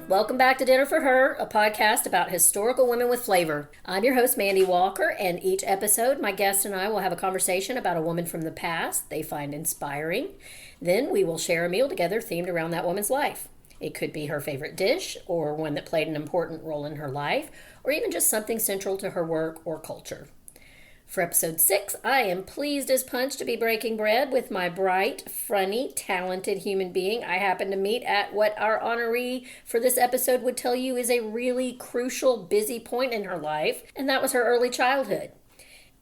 Welcome back to Dinner for Her, a podcast about historical women with flavor. I'm your host, Mandy Walker, and each episode, my guest and I will have a conversation about a woman from the past they find inspiring. Then we will share a meal together themed around that woman's life. It could be her favorite dish, or one that played an important role in her life, or even just something central to her work or culture. For episode 6, I am pleased as punch to be breaking bread with my bright, funny, talented human being I happened to meet at what our honoree for this episode would tell you is a really crucial, busy point in her life, and that was her early childhood.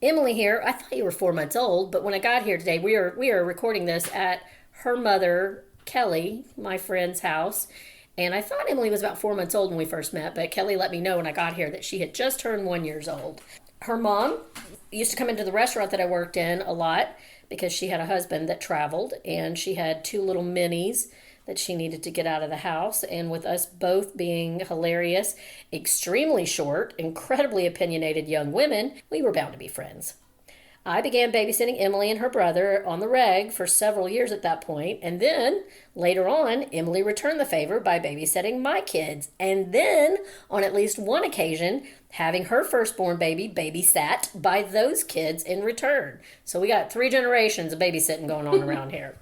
Emily here, I thought you were 4 months old, but when I got here today, we are recording this at her mother, Kelly, my friend's house, and I thought Emily was about 4 months old when we first met, but Kelly let me know when I got here that she had just turned 1 year old. Her mom used to come into the restaurant that I worked in a lot because she had a husband that traveled, and she had 2 little minis that she needed to get out of the house. And with us both being hilarious, extremely short, incredibly opinionated young women, we were bound to be friends. I began babysitting Emily and her brother on the reg for several years at that point, and then later on, Emily returned the favor by babysitting my kids, and then on at least one occasion, having her firstborn baby babysat by those kids in return. So we got 3 generations of babysitting going on around here.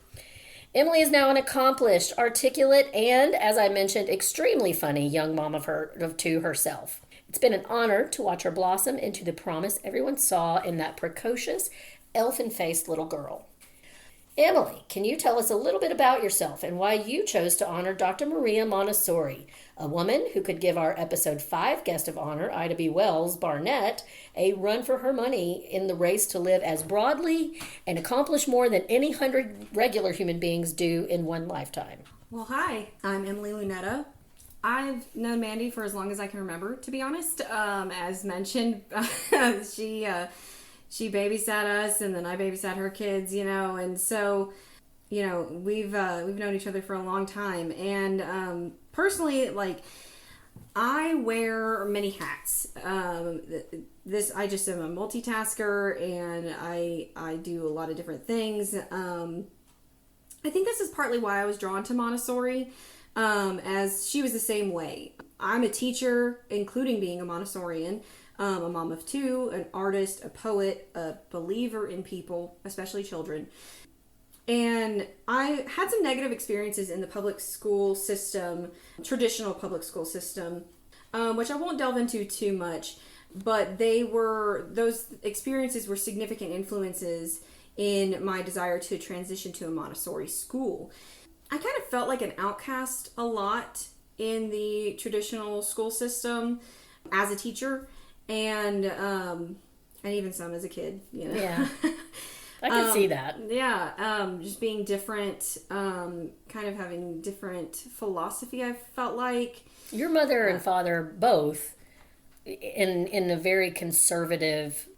Emily is now an accomplished, articulate, and, as I mentioned, extremely funny young mom of 2 herself. It's been an honor to watch her blossom into the promise everyone saw in that precocious, elfin-faced little girl. Emily, can you tell us a little bit about yourself and why you chose to honor Dr. Maria Montessori, a woman who could give our episode 5 guest of honor, Ida B. Wells Barnett, a run for her money in the race to live as broadly and accomplish more than any 100 regular human beings do in one lifetime? Well, hi, I'm Emily Lunetta. I've known Mandy for as long as I can remember, to be honest. As mentioned, she babysat us, and then I babysat her kids, and so, we've known each other for a long time. And personally, I wear many hats. I just am a multitasker, and I do a lot of different things. I think this is partly why I was drawn to Montessori. As she was the same way. I'm a teacher, including being a Montessorian, a mom of 2, an artist, a poet, a believer in people, especially children. And I had some negative experiences in the public school system, traditional public school system, which I won't delve into too much, but those experiences were significant influences in my desire to transition to a Montessori school. I kind of felt like an outcast a lot in the traditional school system as a teacher, and even some as a kid, Yeah, I can see that. Yeah, just being different, kind of having different philosophy, I felt like. Your mother and father both in a very conservative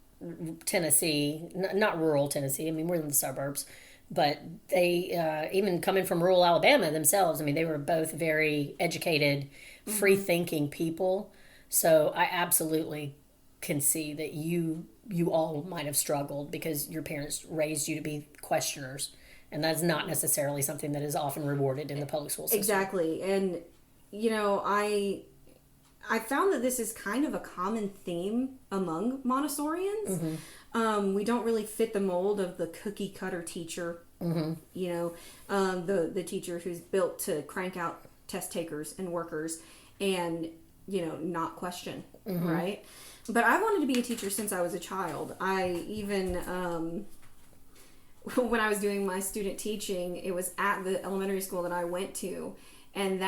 Tennessee, not rural Tennessee, I mean, we're in the suburbs, but they, even coming from rural Alabama themselves, I mean, they were both very educated, free-thinking people. So I absolutely can see that you all might have struggled because your parents raised you to be questioners. And that's not necessarily something that is often rewarded in the public school system. Exactly. And, I found that this is kind of a common theme among Montessorians. Mm-hmm. We don't really fit the mold of the cookie cutter teacher, mm-hmm. The teacher who's built to crank out test takers and workers and, not question, mm-hmm. right? But I wanted to be a teacher since I was a child. I even, when I was doing my student teaching, it was at the elementary school that I went to, and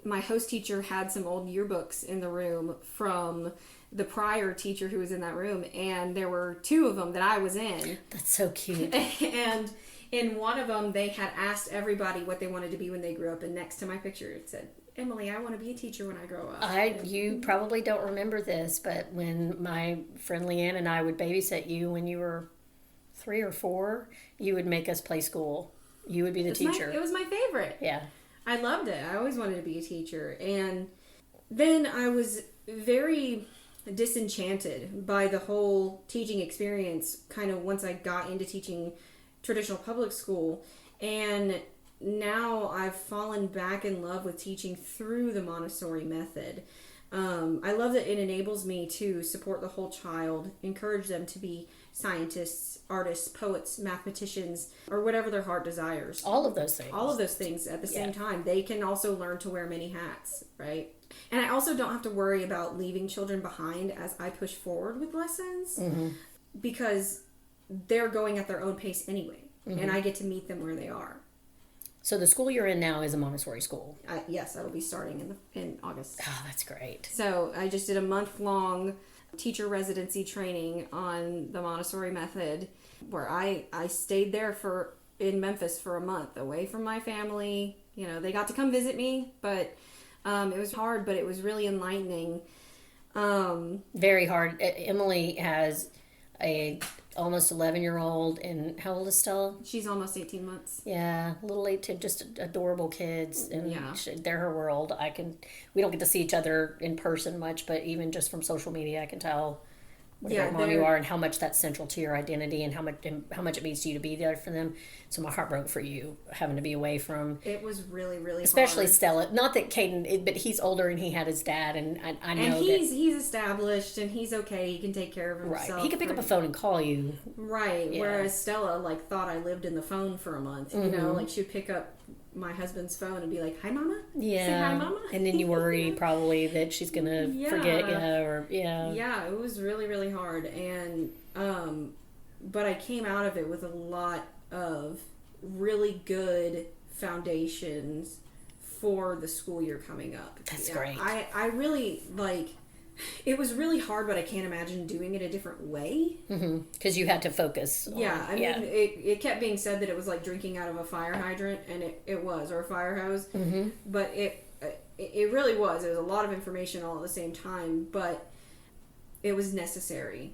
my host teacher had some old yearbooks in the room from the prior teacher who was in that room, and there were 2 of them that I was in. That's so cute. And in one of them, they had asked everybody what they wanted to be when they grew up, and next to my picture it said, Emily, I want to be a teacher when I grow up. You probably don't remember this, but when my friend Leanne and I would babysit you when you were 3 or 4, you would make us play school. You would be the teacher. It was my favorite. Yeah. I loved it. I always wanted to be a teacher. And then I was very disenchanted by the whole teaching experience kind of once I got into teaching traditional public school. And, now I've fallen back in love with teaching through the Montessori method. I love that it enables me to support the whole child, encourage them to be scientists, artists, poets, mathematicians, or whatever their heart desires. All of those things. All of those things at the same time. They can also learn to wear many hats, right? And I also don't have to worry about leaving children behind as I push forward with lessons, because they're going at their own pace anyway, and I get to meet them where they are. So the school you're in now is a Montessori school? Yes, that'll be starting in August. Oh, that's great. So I just did a month-long teacher residency training on the Montessori method, where I stayed there in Memphis for a month, away from my family. You know, they got to come visit me, but it was hard, but it was really enlightening. Very hard. Emily has a almost 11-year-old, and how old is Stella? She's almost 18 months. Yeah, little late to just adorable kids, and they're her world. We don't get to see each other in person much, but even just from social media, I can tell what a great mom you are, and how much that's central to your identity, and how much it means to you to be there for them. So my heart broke for you having to be away from. It was really, really especially hard. Stella. Not that Caden, but he's older and he had his dad, and I know and he's established and he's okay. He can take care of himself. Right. He can pick up a phone and call you. Right. Yeah. Whereas Stella thought I lived in the phone for a month. You know, she'd pick up my husband's phone and be like, "Hi, Mama." Yeah. Say hi, Mama. And then you worry probably that she's gonna forget you, or Yeah, it was really, really hard, and but I came out of it with a lot of really good foundations for the school year coming up. That's great. I really it was really hard, but I can't imagine doing it a different way. Because you had to focus. Yeah, I mean, it kept being said that it was like drinking out of a fire hydrant, and it was, or a fire hose. But it really was. It was a lot of information all at the same time, but it was necessary.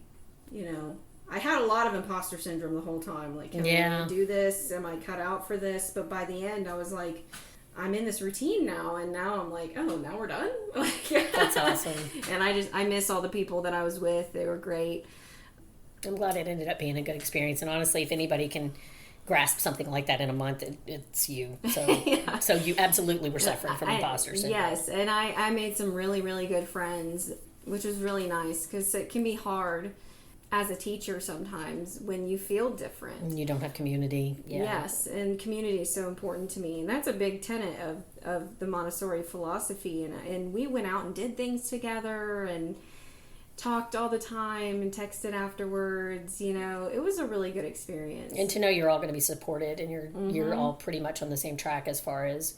You know, I had a lot of imposter syndrome the whole time. Like, can I do this? Am I cut out for this? But by the end, I was like, I'm in this routine now, and now I'm like, oh, now we're done? That's awesome. And I miss all the people that I was with. They were great. I'm glad it ended up being a good experience, and honestly, if anybody can grasp something like that in a month, it's you. So so you absolutely were suffering from imposter syndrome. Yes, and I made some really, really good friends, which was really nice, because it can be hard as a teacher sometimes when you feel different. And you don't have community. Yeah. Yes, and community is so important to me. And that's a big tenet of the Montessori philosophy. And we went out and did things together and talked all the time and texted afterwards. You know, it was a really good experience. And to know you're all going to be supported, and you're all pretty much on the same track as far as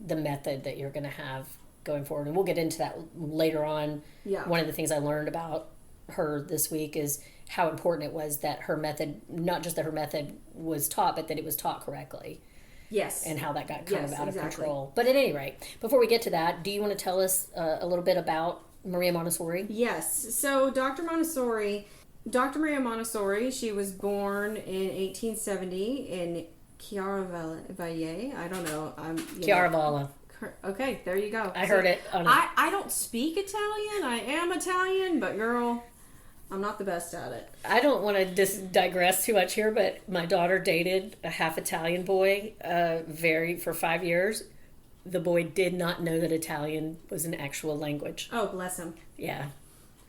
the method that you're going to have going forward. And we'll get into that later on. Yeah. One of the things I learned about her this week is how important it was that her method, not just that her method was taught, but that it was taught correctly. Yes. And how that got kind of out of control. But at any rate, before we get to that, do you want to tell us a little bit about Maria Montessori? Yes. So Dr. Maria Montessori, she was born in 1870 in Chiaravalle. I don't know. Chiaravalle. Okay, there you go. I heard it. I don't speak Italian. I am Italian, but girl, I'm not the best at it. I don't want to digress too much here, but my daughter dated a half Italian boy for 5 years. The boy did not know that Italian was an actual language. Oh, bless him. Yeah.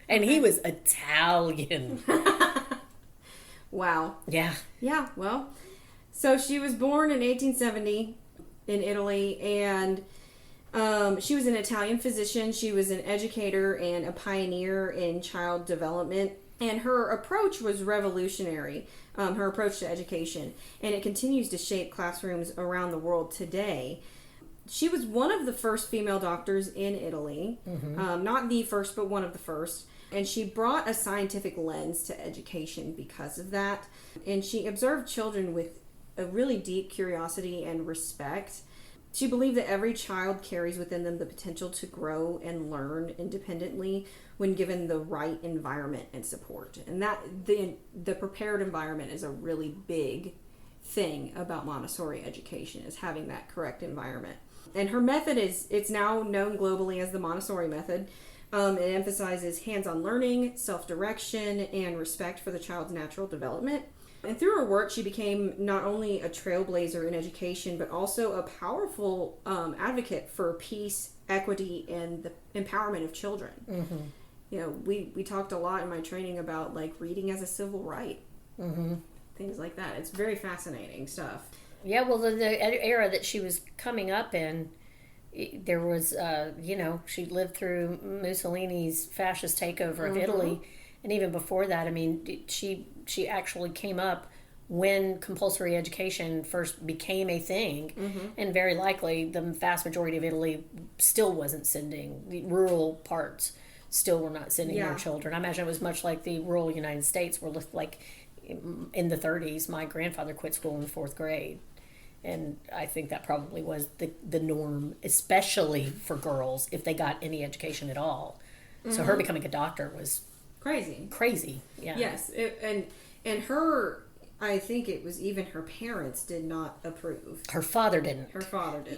And he was Italian. Wow. Yeah. Yeah, well, so she was born in 1870 in Italy, and she was an Italian physician. She was an educator and a pioneer in child development, and her approach was revolutionary, her approach to education, and it continues to shape classrooms around the world today. She was one of the first female doctors in Italy, not the first, but one of the first, and she brought a scientific lens to education because of that, and she observed children with a really deep curiosity and respect. She believed that every child carries within them the potential to grow and learn independently when given the right environment and support. And that the prepared environment is a really big thing about Montessori education, is having that correct environment. And her method it's now known globally as the Montessori method. It emphasizes hands-on learning, self-direction, and respect for the child's natural development. And through her work, she became not only a trailblazer in education, but also a powerful advocate for peace, equity, and the empowerment of children. Mm-hmm. You know, we talked a lot in my training about like reading as a civil right. Mm-hmm. Things like that. It's very fascinating stuff. Yeah, well, the era that she was coming up in, there was, she lived through Mussolini's fascist takeover of Italy. And even before that, I mean, she actually came up when compulsory education first became a thing. Mm-hmm. And very likely the vast majority of Italy still wasn't sending, the rural parts still were not sending their children. I imagine it was much like the rural United States were like in the 30s. My grandfather quit school in the 4th grade. And I think that probably was the norm, especially for girls, if they got any education at all. Mm-hmm. So her becoming a doctor was crazy. Yeah. Yes, and her, I think it was even her parents did not approve. Her father didn't.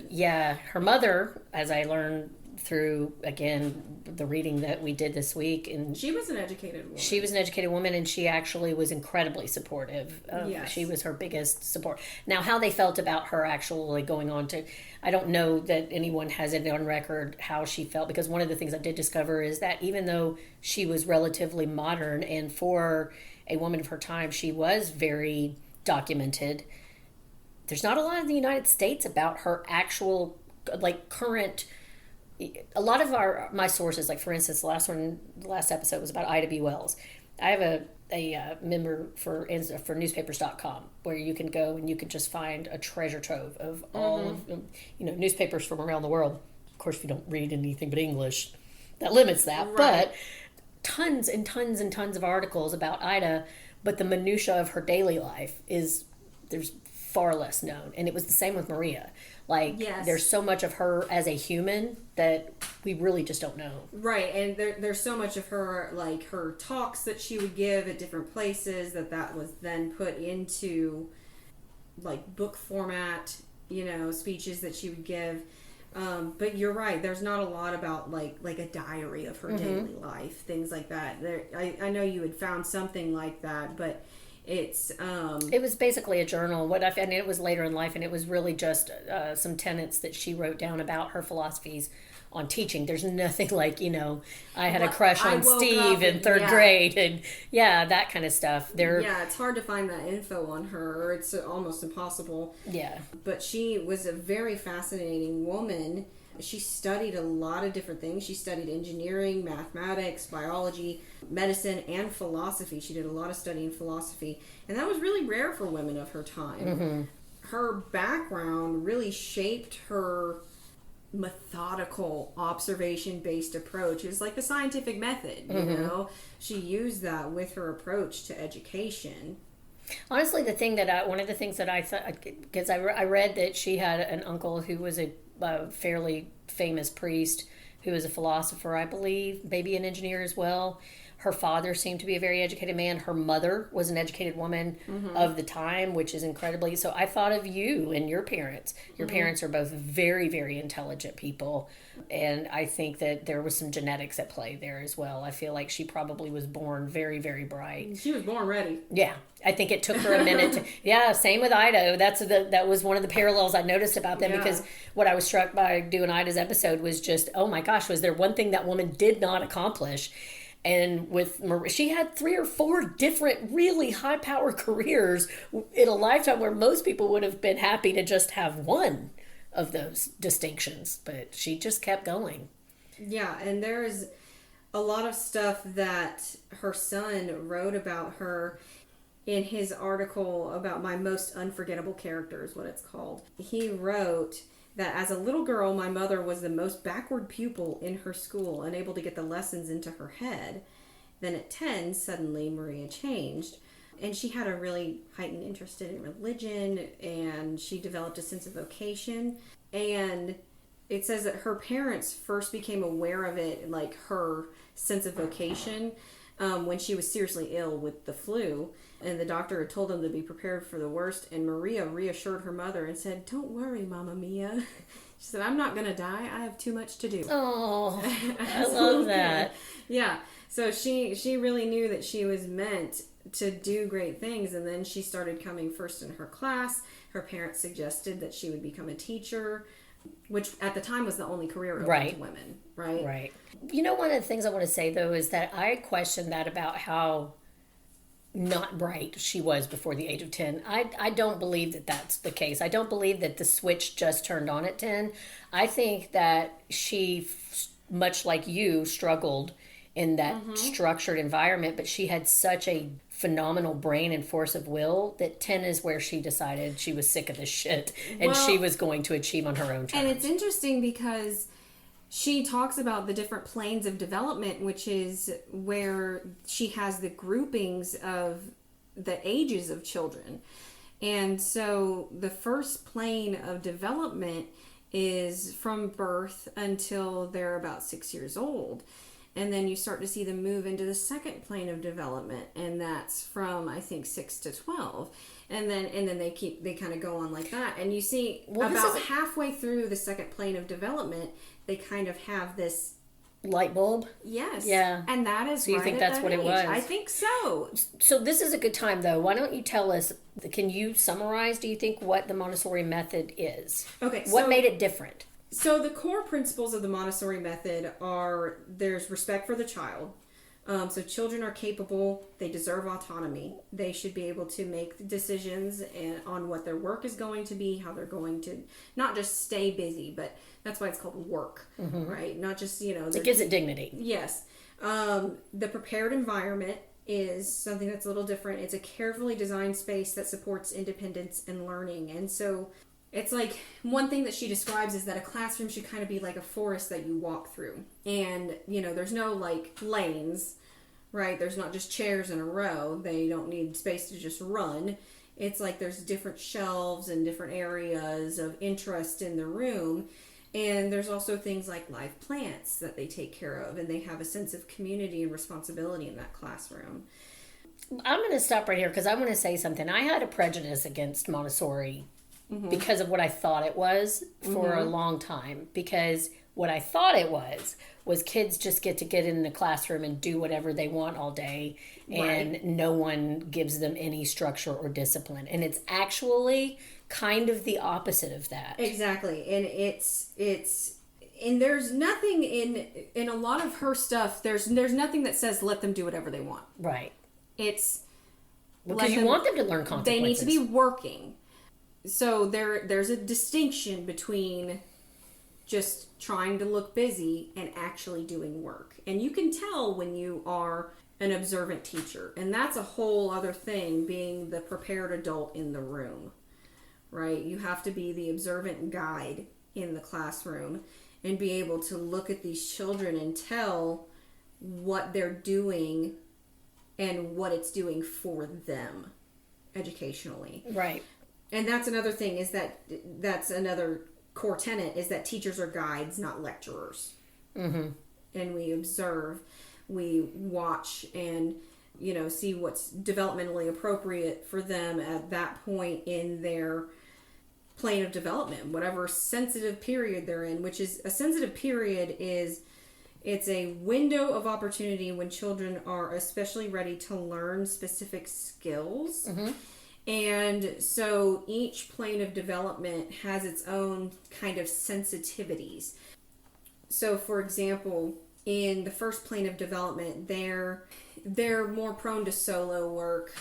Yeah, her mother, as I learned through, again, the reading that we did this week, and she was an educated woman. She was an educated woman, and she actually was incredibly supportive. Yes. She was her biggest support. Now, how they felt about her actually going on to, I don't know that anyone has it on record how she felt, because one of the things I did discover is that even though she was relatively modern, and for a woman of her time, she was very documented, there's not a lot in the United States about her actual, like, current. A lot of my sources, like for instance, the last episode was about Ida B. Wells. I have a member for newspapers.com where you can go and you can just find a treasure trove of all of newspapers from around the world. Of course, if you don't read anything but English, that limits that. Right. But tons and tons and tons of articles about Ida, but the minutia of her daily life there's far less known. And it was the same with Maria. Like, there's so much of her as a human that we really just don't know. Right, and there's so much of her, like, her talks that she would give at different places that was then put into, like, book format, speeches that she would give. But you're right, there's not a lot about, like a diary of her daily life, things like that. I know you had found something like that, but it was basically a journal. And it was later in life, and it was really just some tenets that she wrote down about her philosophies on teaching. There's nothing like, I had a crush on Steve in third grade, and that kind of stuff. It's hard to find that info on her, or it's almost impossible. Yeah. But she was a very fascinating woman. She studied a lot of different things. She studied engineering, mathematics, biology, medicine, and philosophy. She did a lot of study in philosophy. And that was really rare for women of her time. Mm-hmm. Her background really shaped her methodical, observation-based approach. It was like the scientific method, She used that with her approach to education. Honestly, one of the things that I thought, because I read that she had an uncle who was a fairly famous priest who was a philosopher, I believe, maybe an engineer as well. Her father seemed to be a very educated man. Her mother was an educated woman of the time, which is incredibly... So I thought of you and your parents. Your parents are both very, very intelligent people. And I think that there was some genetics at play there as well. I feel like she probably was born very, very bright. She was born ready. Yeah. I think it took her a minute to... Yeah, same with Ida. That was one of the parallels I noticed about them, because what I was struck by doing Ida's episode was just, oh my gosh, was there one thing that woman did not accomplish? And with Maria, she had 3 or 4 different really high-power careers in a lifetime where most people would have been happy to just have one of those distinctions. But she just kept going. Yeah, and there's a lot of stuff that her son wrote about her in his article about My Most Unforgettable Character, is what it's called. He wrote that as a little girl, my mother was the most backward pupil in her school, unable to get the lessons into her head. Then at 10, suddenly Maria changed, and she had a really heightened interest in religion, and she developed a sense of vocation. And it says that her parents first became aware of it, like her sense of vocation, when she was seriously ill with the flu. And the doctor had told them to be prepared for the worst. And Maria reassured her mother and said, "Don't worry, Mama Mia." She said, "I'm not going to die. I have too much to do." Oh, I love that. Yeah. So she really knew that she was meant to do great things. And then she started coming first in her class. Her parents suggested that she would become a teacher, which at the time was the only career open to women, right? Right. You know, one of the things I want to say, though, is that I question that about how not bright she was before the age of 10. I don't believe that that's the case. I don't believe that the switch just turned on at 10. I think that she, much like you, struggled in that structured environment, but she had such a phenomenal brain and force of will that 10 is where she decided she was sick of this shit and she was going to achieve on her own terms. And it's interesting because she talks about the different planes of development, which is where she has the groupings of the ages of children. And so the first plane of development is from birth until they're about 6 years old. And then you start to see them move into the second plane of development, and that's from, I think, 6 to 12. And then they kind of go on like that. And you see about halfway through the second plane of development, they kind of have this light bulb. Yes. Yeah. And that is so you think that's what it was? I think so. So this is a good time, though. Why don't you tell us, can you summarize, do you think, what the Montessori method is? Okay. What made it different? So the core principles of the Montessori method are there's respect for the child. So children are capable, they deserve autonomy. They should be able to make decisions on what their work is going to be, how they're going to not just stay busy, but that's why it's called work, right? Not just, it gives it dignity. Yes. The prepared environment is something that's a little different. It's a carefully designed space that supports independence and learning. And so it's like one thing that she describes is that a classroom should kind of be like a forest that you walk through. And, there's no like lanes, right? There's not just chairs in a row. They don't need space to just run. It's like there's different shelves and different areas of interest in the room. And there's also things like live plants that they take care of. And they have a sense of community and responsibility in that classroom. I'm going to stop right here because I want to say something. I had a prejudice against Montessori because of what I thought it was for a long time. Because what I thought it was kids just get in the classroom and do whatever they want all day, and no one gives them any structure or discipline. And it's actually kind of the opposite of that. Exactly. And it's and there's nothing in a lot of her stuff, there's nothing that says let them do whatever they want. Right. It's because you want them to learn consequences. They need to be working. So there's a distinction between just trying to look busy and actually doing work. And you can tell when you are an observant teacher. And that's a whole other thing, being the prepared adult in the room, right? You have to be the observant guide in the classroom and be able to look at these children and tell what they're doing and what it's doing for them educationally. Right. And that's another thing, is that's another core tenet, is that teachers are guides, not lecturers. And we observe, we watch, and see what's developmentally appropriate for them at that point in their plane of development, whatever sensitive period they're in. Which is a sensitive period it's a window of opportunity when children are especially ready to learn specific skills. And so each plane of development has its own kind of sensitivities. So for example, in the first plane of development, they're more prone to solo work,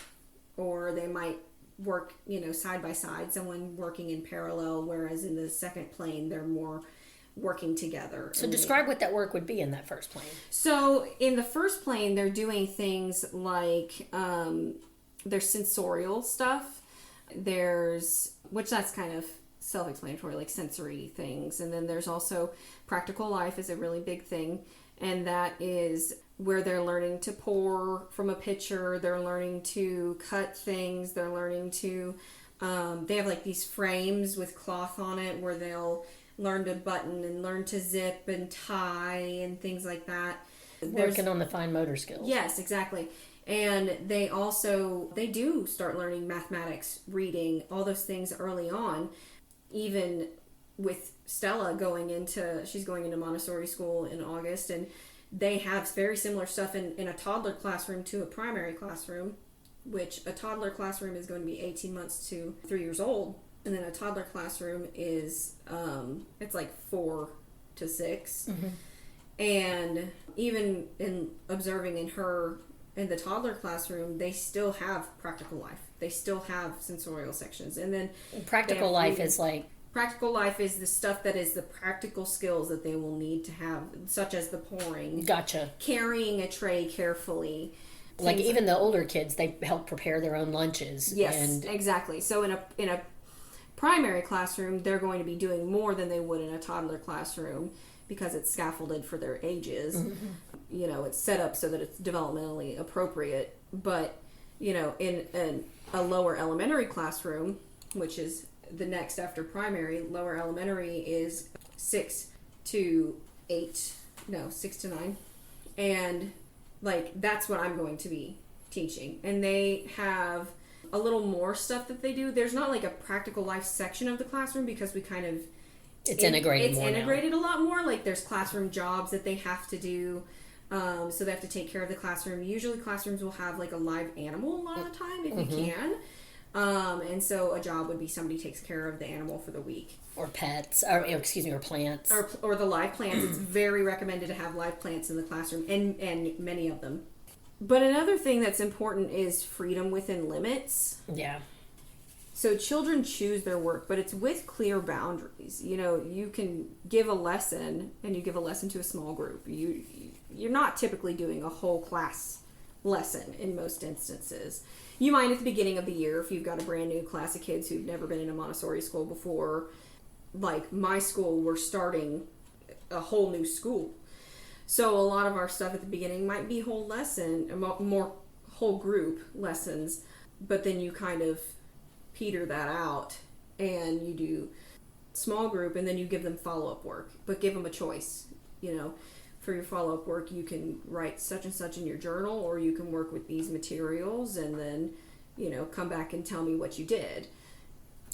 or they might work, side by side, someone working in parallel, whereas in the second plane, they're more working together. So describe what that work would be in that first plane. So in the first plane, they're doing things like there's sensorial stuff. Which that's kind of self-explanatory, like sensory things. And then there's also practical life is a really big thing. And that is where they're learning to pour from a pitcher. They're learning to cut things. They're learning to, they have like these frames with cloth on it where they'll learn to button and learn to zip and tie and things like that. Working on the fine motor skills. Yes, exactly. And they do start learning mathematics, reading, all those things early on. Even with Stella she's going into Montessori school in August, and they have very similar stuff in a toddler classroom to a primary classroom. which a toddler classroom is going to be 18 months to 3 years old. And then a toddler classroom is, it's like 4 to 6. Mm-hmm. And even in observing in the toddler classroom, they still have practical life. They still have sensorial sections. And then practical life is like... Practical life is the stuff that is the practical skills that they will need to have, such as the pouring. Gotcha. Carrying a tray carefully. Like even the older kids, they help prepare their own lunches. Yes, exactly. So in a primary classroom, they're going to be doing more than they would in a toddler classroom because it's scaffolded for their ages. Mm-hmm. You know, it's set up so that it's developmentally appropriate. But, you know, in a lower elementary classroom, which is the next after primary, lower elementary is 6 to 9. And, like, that's what I'm going to be teaching. And they have a little more stuff that they do. There's not, like, a practical life section of the classroom because we kind of... It's integrated more now. It's integrated a lot more. Like, there's classroom jobs that they have to do. So they have to take care of the classroom. Usually classrooms will have, like, a live animal a lot of the time if Mm-hmm. you can. And so a job would be somebody takes care of the animal for the week. Or pets, or plants. Or the live plants. It's very recommended to have live plants in the classroom, and many of them. But another thing that's important is freedom within limits. Yeah. So children choose their work, but it's with clear boundaries. You know, you can give a lesson, and you give a lesson to a small group. You're not typically doing a whole class lesson in most instances. You might at the beginning of the year if you've got a brand new class of kids who've never been in a Montessori school before. Like my school, we're starting a whole new school. So a lot of our stuff at the beginning might be whole lesson, more whole group lessons, but then you kind of peter that out and you do small group and then you give them follow-up work, but give them a choice. You know, for your follow-up work, you can write such and such in your journal, or you can work with these materials and then, you know, come back and tell me what you did.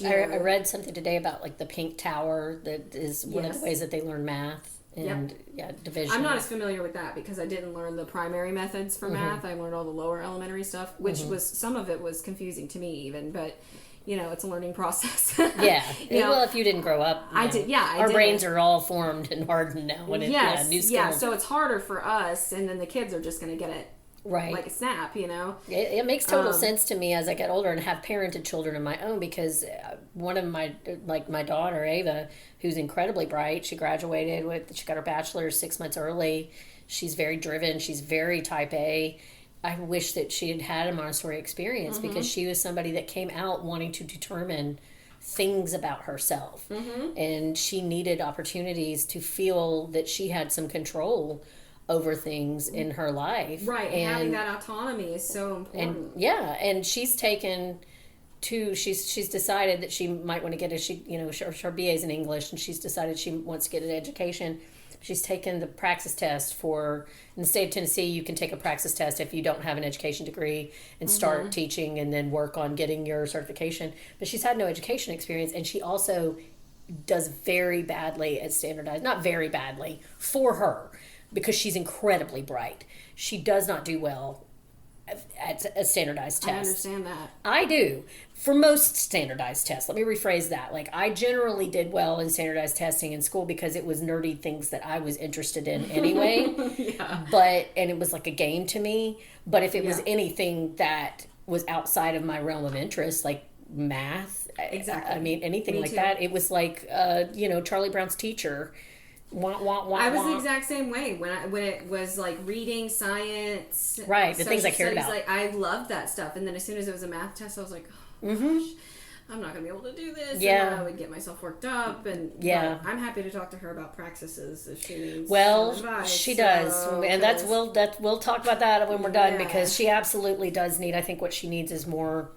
I read something today about like the pink tower that is one of the ways that they learn math and division. I'm not as familiar with that because I didn't learn the primary methods for math. I learned all the lower elementary stuff, which was, some of it was confusing to me even, but you know, it's a learning process. Yeah. Well, if you didn't grow up, I did. Yeah, our brains are all formed and hardened now. When it's new skills. Yeah. So it's harder for us, and then the kids are just going to get it right like a snap. You know, it makes total sense to me as I get older and have parented children of my own because one of my daughter Ava, who's incredibly bright, she graduated she got her bachelor's 6 months early. She's very driven. She's very type A. I wish that she had had a Montessori experience because she was somebody that came out wanting to determine things about herself. And she needed opportunities to feel that she had some control over things in her life. Right, and having that autonomy is so important. And she's taken she's decided that she might want to get her BA's in English, and she's decided she wants to get an education. She's taken the praxis test in the state of Tennessee, you can take a praxis test if you don't have an education degree and start teaching and then work on getting your certification. But she's had no education experience, and she also does very badly at standardized. Not very badly for her, because she's incredibly bright. She does not do well at a standardized test. I understand that. I do. For most standardized tests. Let me rephrase that. Like, I generally did well in standardized testing in school because it was nerdy things that I was interested in anyway. And it was like a game to me. But if it was anything that was outside of my realm of interest, like math, exactly. I mean, anything like that, it was like, Charlie Brown's teacher. I was the exact same way when it was like reading, science, right? The things I cared about. Like, I loved that stuff, and then as soon as it was a math test, I was like, oh, gosh, I'm not gonna be able to do this. Yeah, and I would get myself worked up, and but I'm happy to talk to her about praxis if she needs. Well, advice, she does, and we'll talk about that when we're done because she absolutely does need. I think what she needs is more.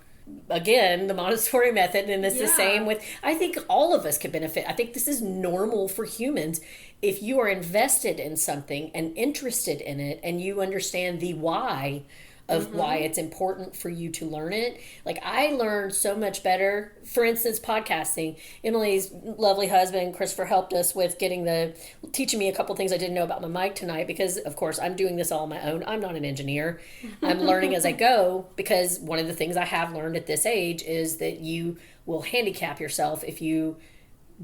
Again, the Montessori method, and it's the same with, I think all of us could benefit. I think this is normal for humans. If you are invested in something and interested in it and you understand the why of why it's important for you to learn it. Like, I learned so much better, for instance, podcasting. Emily's lovely husband Christopher helped us with teaching me a couple things I didn't know about my mic tonight, because of course I'm doing this all on my own. I'm not an engineer. I'm learning as I go, because one of the things I have learned at this age is that you will handicap yourself if you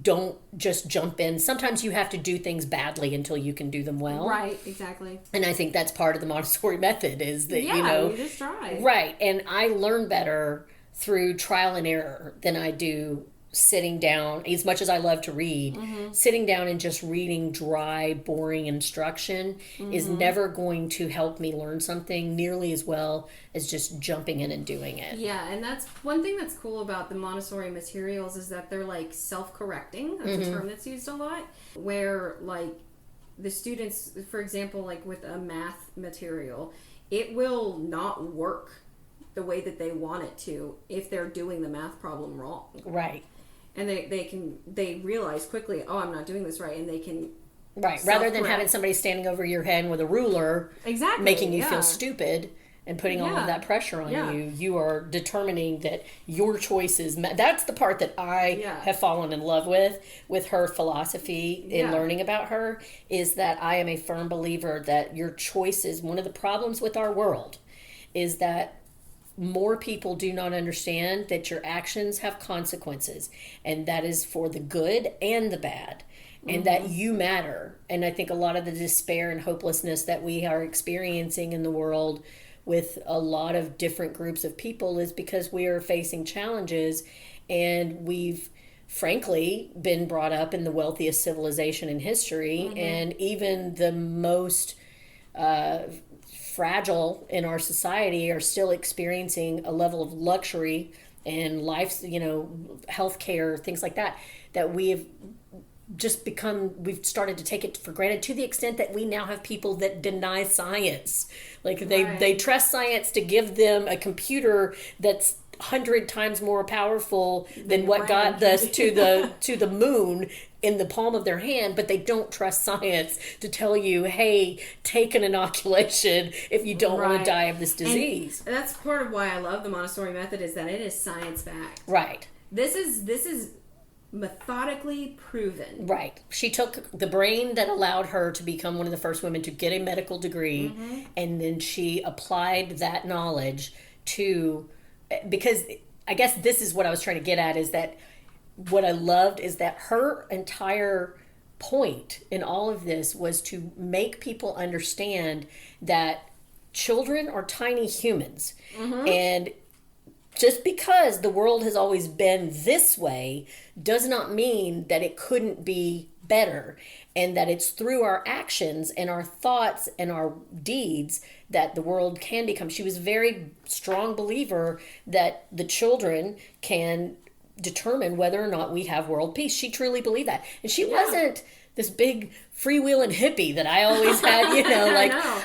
don't just jump in. Sometimes you have to do things badly until you can do them well. Right, exactly. And I think that's part of the Montessori method, is that, you just try. Right. And I learn better through trial and error than I do sitting down. As much as I love to read, sitting down and just reading dry, boring instruction is never going to help me learn something nearly as well as just jumping in and doing it. Yeah, and that's one thing that's cool about the Montessori materials, is that they're like self-correcting. That's a term that's used a lot, where like the students, for example, like with a math material, it will not work the way that they want it to if they're doing the math problem wrong. Right. And they realize quickly, oh, I'm not doing this right, and they can rather than having somebody standing over your head with a ruler, making you feel stupid and putting all of that pressure on you. You are determining that your choices. That's the part that I have fallen in love with her philosophy in learning about her, is that I am a firm believer that your choices. One of the problems with our world is that more people do not understand that your actions have consequences, and that is for the good and the bad, and that you matter. And I think a lot of the despair and hopelessness that we are experiencing in the world with a lot of different groups of people is because we are facing challenges, and we've frankly been brought up in the wealthiest civilization in history, and even the most fragile in our society are still experiencing a level of luxury and life, healthcare, things like that we've started to take it for granted, to the extent that we now have people that deny science. Like they trust science to give them a computer that's 100 times more powerful than what got us to the moon in the palm of their hand, but they don't trust science to tell you, hey, take an inoculation if you don't want to die of this disease. And that's part of why I love the Montessori method, is that it is science-backed. Right. This is methodically proven. Right. She took the brain that allowed her to become one of the first women to get a medical degree, and then she applied that knowledge to, because I guess this is what I was trying to get at, is that what I loved is that her entire point in all of this was to make people understand that children are tiny humans. And just because the world has always been this way does not mean that it couldn't be better, and that it's through our actions and our thoughts and our deeds that the world can become. She was a very strong believer that the children can determine whether or not we have world peace. She truly believed that. And she wasn't this big freewheeling hippie that I always had,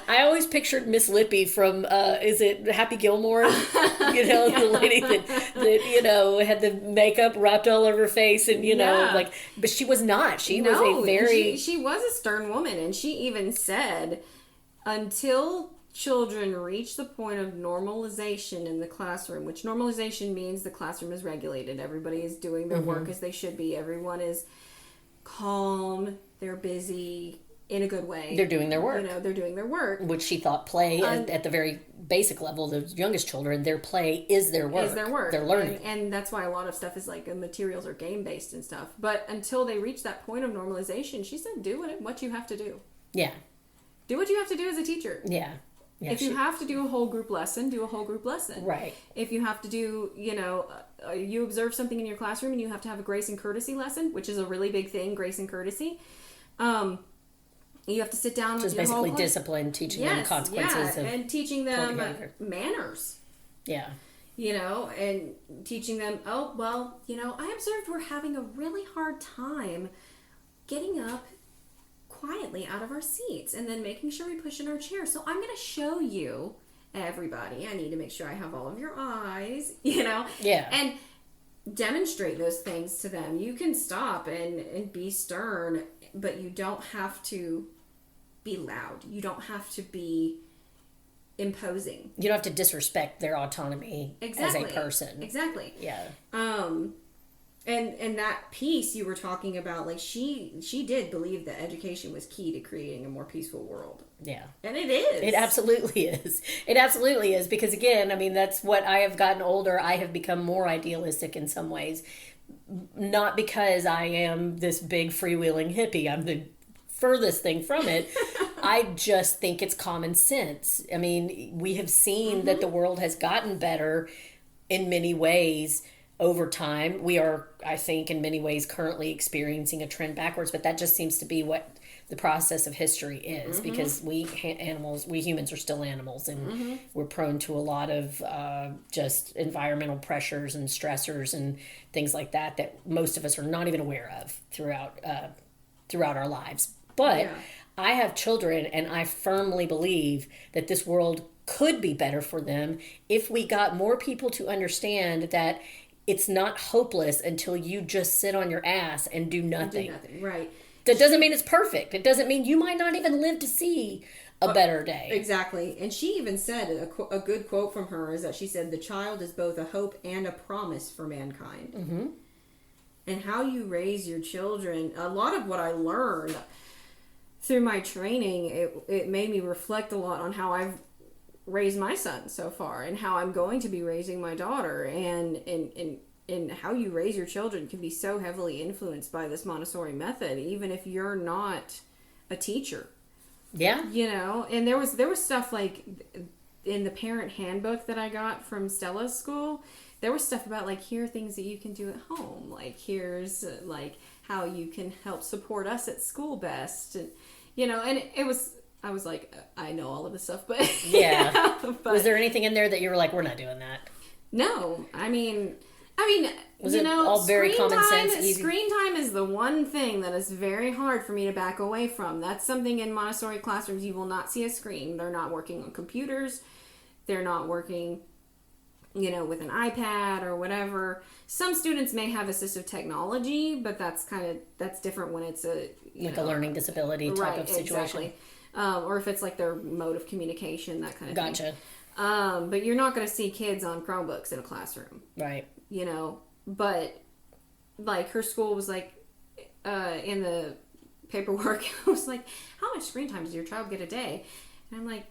I always pictured Miss Lippy from, is it Happy Gilmore? The lady that had the makeup wrapped all over her face and, but she was not. She was a very... She was a stern woman, and she even said, until children reach the point of normalization in the classroom, which normalization means the classroom is regulated. Everybody is doing their work as they should be. Everyone is calm. They're busy in a good way. They're doing their work. They're doing their work. Which she thought play, at the very basic level, the youngest children, their play is their work. They're learning. And that's why a lot of stuff is like materials are game-based and stuff. But until they reach that point of normalization, she said, do what you have to do. Yeah. Do what you have to do as a teacher. Yeah. If you have to do a whole group lesson, do a whole group lesson. Right. If you have to do, you observe something in your classroom and you have to have a grace and courtesy lesson, which is a really big thing, grace and courtey. You have to sit down with your whole basically discipline, teaching them consequences and teaching them manners. Yeah. And teaching them, I observed we're having a really hard time getting up quietly out of our seats and then making sure we push in our chairs. So I'm going to show you, everybody, I need to make sure I have all of your eyes, Yeah. And demonstrate those things to them. You can stop and be stern, but you don't have to be loud. You don't have to be imposing. You don't have to disrespect their autonomy as a person. Exactly. Yeah. And that piece you were talking about, like she did believe that education was key to creating a more peaceful world. Yeah. And it is. It absolutely is. It absolutely is. Because again, I mean, that's what I have gotten older. I have become more idealistic in some ways. Not because I am this big freewheeling hippie. I'm the furthest thing from it. I just think it's common sense. I mean, we have seen that the world has gotten better in many ways over time. We are, I think, in many ways currently experiencing a trend backwards, but that just seems to be what the process of history is, because we humans are still animals, and we're prone to a lot of just environmental pressures and stressors and things like that most of us are not even aware of throughout our lives. But I have children, and I firmly believe that this world could be better for them if we got more people to understand that it's not hopeless until you just sit on your ass and do nothing. Right. That doesn't mean it's perfect. It doesn't mean you might not even live to see a better day. Exactly. And she even said, a good quote from her is that she said, "The child is both a hope and a promise for mankind." Mm-hmm. And how you raise your children, a lot of what I learned through my training, it made me reflect a lot on how I've raised my son so far and how I'm going to be raising my daughter, and how you raise your children can be so heavily influenced by this Montessori method, even if you're not a teacher. Yeah. You know, and there was stuff like in the parent handbook that I got from Stella's school, there was stuff about like, here are things that you can do at home. Like, here's like how you can help support us at school best. And, you know, and I was like, I know all of this stuff, but yeah. But, was there anything in there that you were like, we're not doing that? No, I mean, was it all very common sense? Easy? Screen time is the one thing that is very hard for me to back away from. That's something in Montessori classrooms you will not see a screen. They're not working on computers. They're not working, you know, with an iPad or whatever. Some students may have assistive technology, but that's different when it's a learning disability type of situation. Exactly. Or if it's like their mode of communication, that kind of thing. Gotcha. But you're not going to see kids on Chromebooks in a classroom. Right. You know, but like her school was like, in the paperwork, it was like, how much screen time does your child get a day? And I'm like,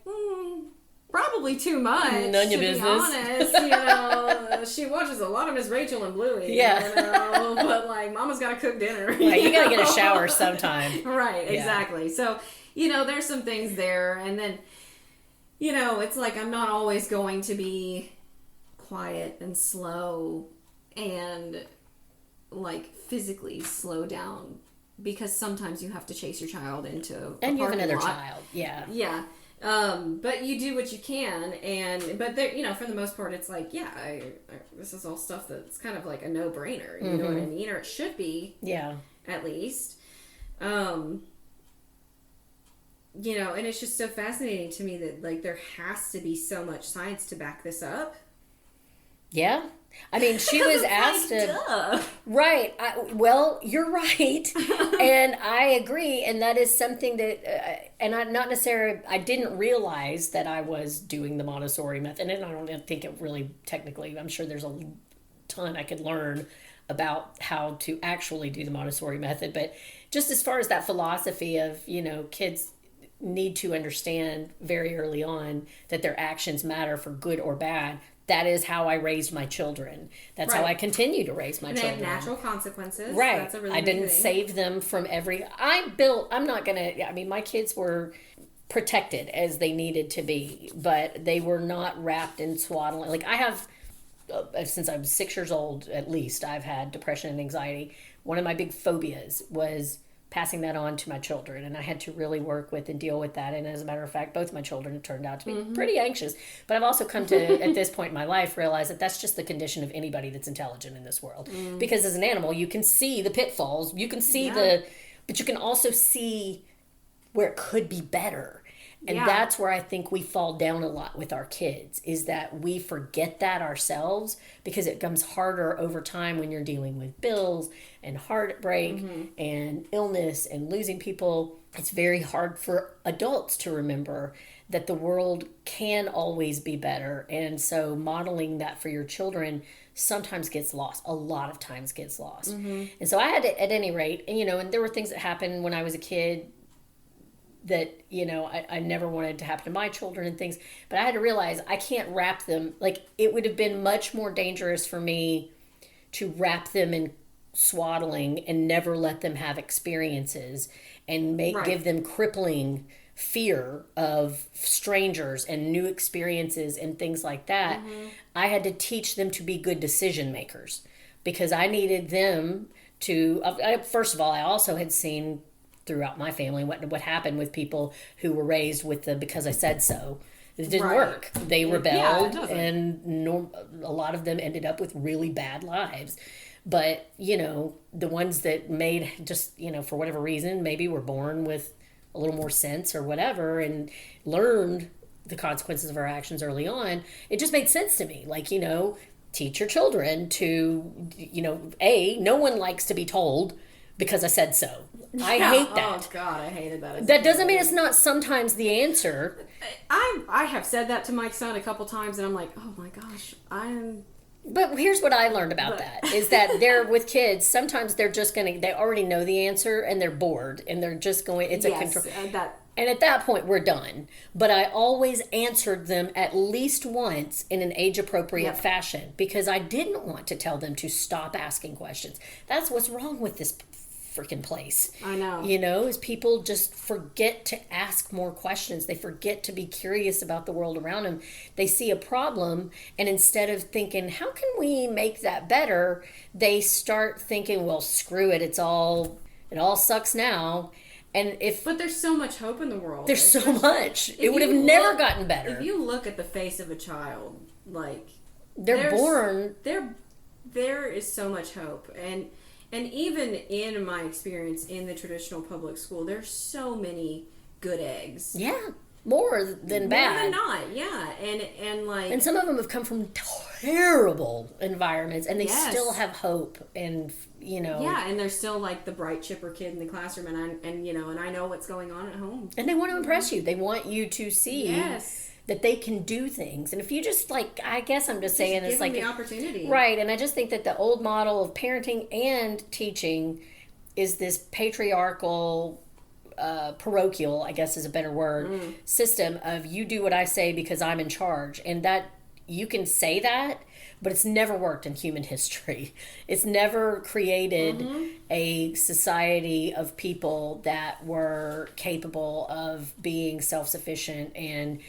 probably too much. None of your business. Be honest, you know, she watches a lot of Miss Rachel and Bluey. Yeah. You know, but like, Mama's got to cook dinner. Right, you got to get a shower sometime. Right, Yeah. exactly. So, you know, there's some things there, and then, you know, it's like I'm not always going to be quiet and slow and like physically slow down, because sometimes you have to chase your child into and you have another lot. child. Yeah. But you do what you can, but there, you know, for the most part, it's like, this is all stuff that's kind of like a no-brainer. You know what I mean? Or it should be. Yeah. At least. You know, and it's just so fascinating to me that like there has to be so much science to back this up. Yeah. I mean, she was asked to... Right. Well, you're right. And I agree. And that is something that... I didn't realize that I was doing the Montessori method. And I don't think it really technically... I'm sure there's a ton I could learn about how to actually do the Montessori method. But just as far as that philosophy of, you know, kids need to understand very early on that their actions matter for good or bad. That is how I raised my children. That's how I continue to raise my children. They have natural consequences. Right. That's a really I didn't big thing. save them from my kids were protected as they needed to be, but they were not wrapped in swaddling. Like I have, since I was 6 years old at least, I've had depression and anxiety. One of my big phobias was passing that on to my children, and I had to really work with and deal with that. And as a matter of fact, both my children have turned out to be pretty anxious. But I've also come to, at this point in my life, realize that that's just the condition of anybody that's intelligent in this world. Because as an animal, you can see the pitfalls, you can see but you can also see where it could be better. And that's where I think we fall down a lot with our kids, is that we forget that ourselves because it becomes harder over time when you're dealing with bills and heartbreak and illness and losing people. It's very hard for adults to remember that the world can always be better. And so modeling that for your children sometimes gets lost, a lot of times gets lost. And so I had to, at any rate, and there were things that happened when I was a kid that, I never wanted to happen to my children and things, but I had to realize I can't wrap them. Like, it would have been much more dangerous for me to wrap them in swaddling and never let them have experiences and give them crippling fear of strangers and new experiences and things like that. I had to teach them to be good decision makers because I needed them to, first of all, I also had seen throughout my family what happened with people who were raised with the because I said so. It didn't work. They rebelled, and a lot of them ended up with really bad lives. But, the ones that made just, for whatever reason, maybe were born with a little more sense or whatever and learned the consequences of our actions early on, it just made sense to me. Like, teach your children to, no one likes to be told because I said so. I hate that. Oh, God, I hated that. That doesn't mean it's not sometimes the answer. I have said that to my son a couple times, and I'm like, oh, my gosh, But here's what I learned about that, is that they're with kids, sometimes they're just they already know the answer, and they're bored, and they're just going, it's a control. And at that point, we're done. But I always answered them at least once in an age-appropriate fashion, because I didn't want to tell them to stop asking questions. That's what's wrong with this freaking place. I know. Is people just forget to ask more questions. They forget to be curious about the world around them. They see a problem, and instead of thinking, how can we make that better, they start thinking, well, screw it, it all sucks now. But there's so much hope in the world. There's so much. It would have never gotten better. If you look at the face of a child, like, they're born. There is so much hope. And even in my experience in the traditional public school, there's so many good eggs. Yeah, more than bad. More than not, yeah. And some of them have come from terrible environments, and they still have hope, and Yeah, and they're still like the bright, chipper kid in the classroom, and I know what's going on at home. And they want to impress you. They want you to see that they can do things. And if you just I guess I'm just saying it's like the opportunity. Right. And I just think that the old model of parenting and teaching is this patriarchal, parochial, I guess is a better word, system of you do what I say because I'm in charge. And that you can say that, but it's never worked in human history. It's never created a society of people that were capable of being self-sufficient and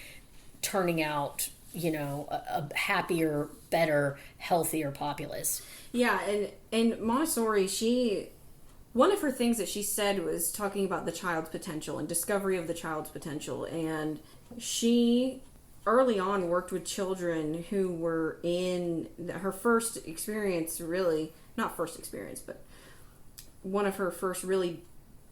turning out, a happier, better, healthier populace. Yeah, and Montessori, one of her things that she said was talking about the child's potential and discovery of the child's potential. And she early on worked with children who were in her first experience, really, not first experience, but one of her first really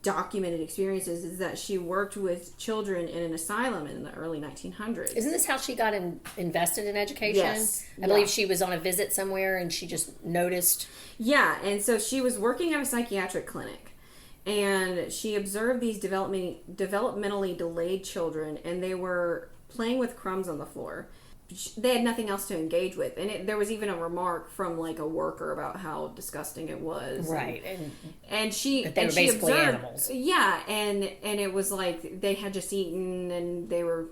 documented experiences is that she worked with children in an asylum in the early 1900s. Isn't this how she got invested in education? Yes. I believe she was on a visit somewhere and she just noticed. Yeah, and so she was working at a psychiatric clinic, and she observed these developmentally delayed children, and they were playing with crumbs on the floor. They had nothing else to engage with, and there was even a remark from like a worker about how disgusting it was. Right, and she that they were she basically observed, animals. Yeah, and it was like they had just eaten, and they were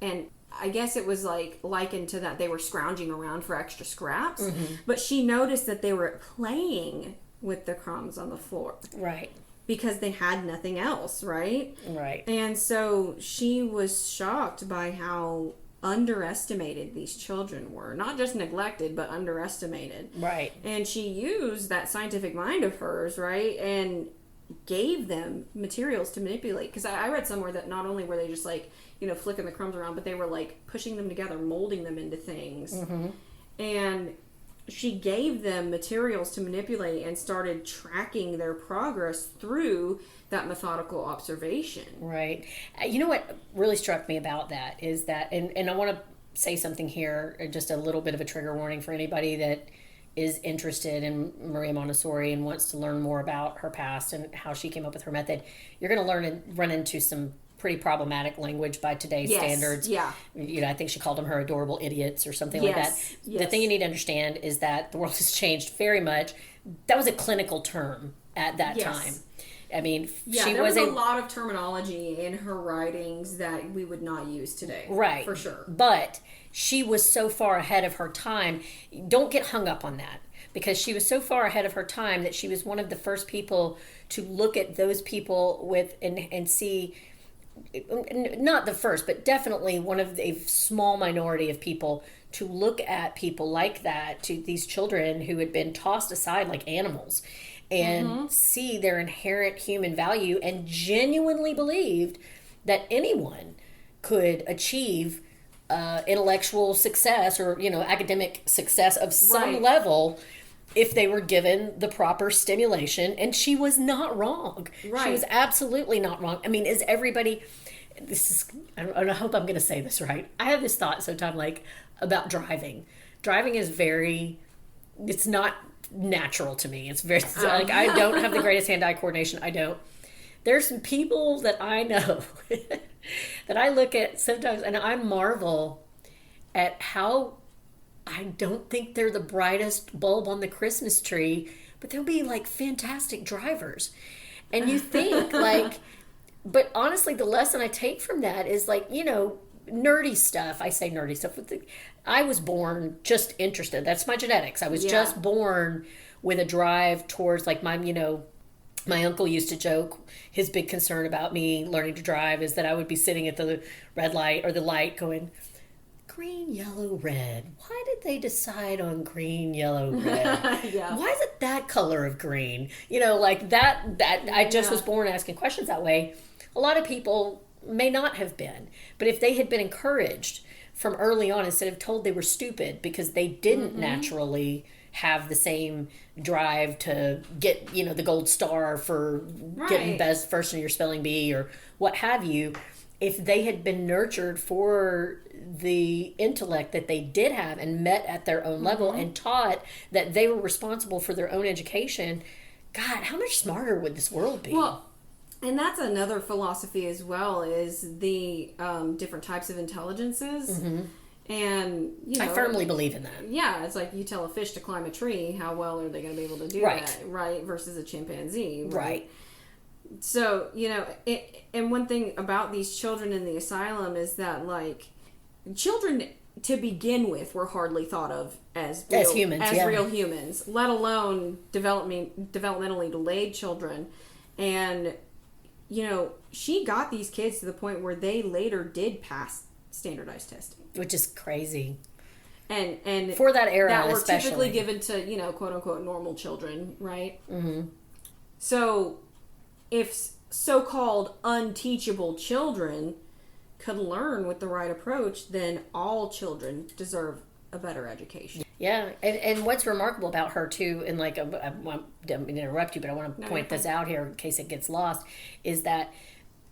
and I guess it was like likened to that they were scrounging around for extra scraps. But she noticed that they were playing with the crumbs on the floor. Right. Because they had nothing else, right? Right. And so she was shocked by how underestimated these children were. Not just neglected, but underestimated. Right. And she used that scientific mind of hers, right? And gave them materials to manipulate. Because I read somewhere that not only were they just like, flicking the crumbs around, but they were like pushing them together, molding them into things. And she gave them materials to manipulate and started tracking their progress through that methodical observation. Right. You know what really struck me about that is that, and I want to say something here, just a little bit of a trigger warning for anybody that is interested in Maria Montessori and wants to learn more about her past and how she came up with her method. You're going to learn and run into some pretty problematic language by today's standards. Yeah. You know, I think she called them her adorable idiots or something like that. Yes. The thing you need to understand is that the world has changed very much. That was a clinical term at that time. I mean, there was a lot of terminology in her writings that we would not use today. Right. For sure. But she was so far ahead of her time. Don't get hung up on that, because she was so far ahead of her time that she was one of the first people to look at those people with and see, not the first, but definitely one of a small minority of people to look at people like that, to these children who had been tossed aside like animals, and see their inherent human value, and genuinely believed that anyone could achieve intellectual success or, you know, academic success of some level if they were given the proper stimulation. And she was not wrong. She was absolutely not wrong. I mean, is everybody... I hope I'm going to say this right. I have this thought sometimes, like, about driving. Driving is it's not natural to me. It's very, like, I don't have the greatest hand-eye coordination. I don't. There's some people that I know that I look at sometimes and I marvel at how I don't think they're the brightest bulb on the Christmas tree, but they'll be like fantastic drivers. And you think like, but honestly, the lesson I take from that is, like, you know, nerdy stuff. I say nerdy stuff. I was born just interested. That's my genetics. I was just born with a drive towards, like, my uncle used to joke, his big concern about me learning to drive is that I would be sitting at the red light or the light going, green, yellow, red. Why did they decide on green, yellow, red? Why is it that color of green? You know, like that I just was born asking questions that way. A lot of people may not have been, but if they had been encouraged from early on instead of told they were stupid because they didn't naturally have the same drive to get, you know, the gold star for getting best first in your spelling bee or what have you, if they had been nurtured for the intellect that they did have and met at their own level and taught that they were responsible for their own education, God, how much smarter would this world be? Well, and that's another philosophy as well, is the different types of intelligences. And, you know, I firmly believe in that. Yeah, it's like you tell a fish to climb a tree, how well are they going to be able to do that, right? Versus a chimpanzee, right? So, you know, and one thing about these children in the asylum is that, like, children to begin with were hardly thought of as humans, real humans, let alone developmentally delayed children. And, you know, she got these kids to the point where they later did pass standardized testing, which is crazy, and for that era, that were especially typically given to, you know, quote unquote normal children, right? So if so-called unteachable children could learn with the right approach, then all children deserve a better education. Yeah, and what's remarkable about her too, and like, I don't mean to interrupt you, but I want to point this out here in case it gets lost, is that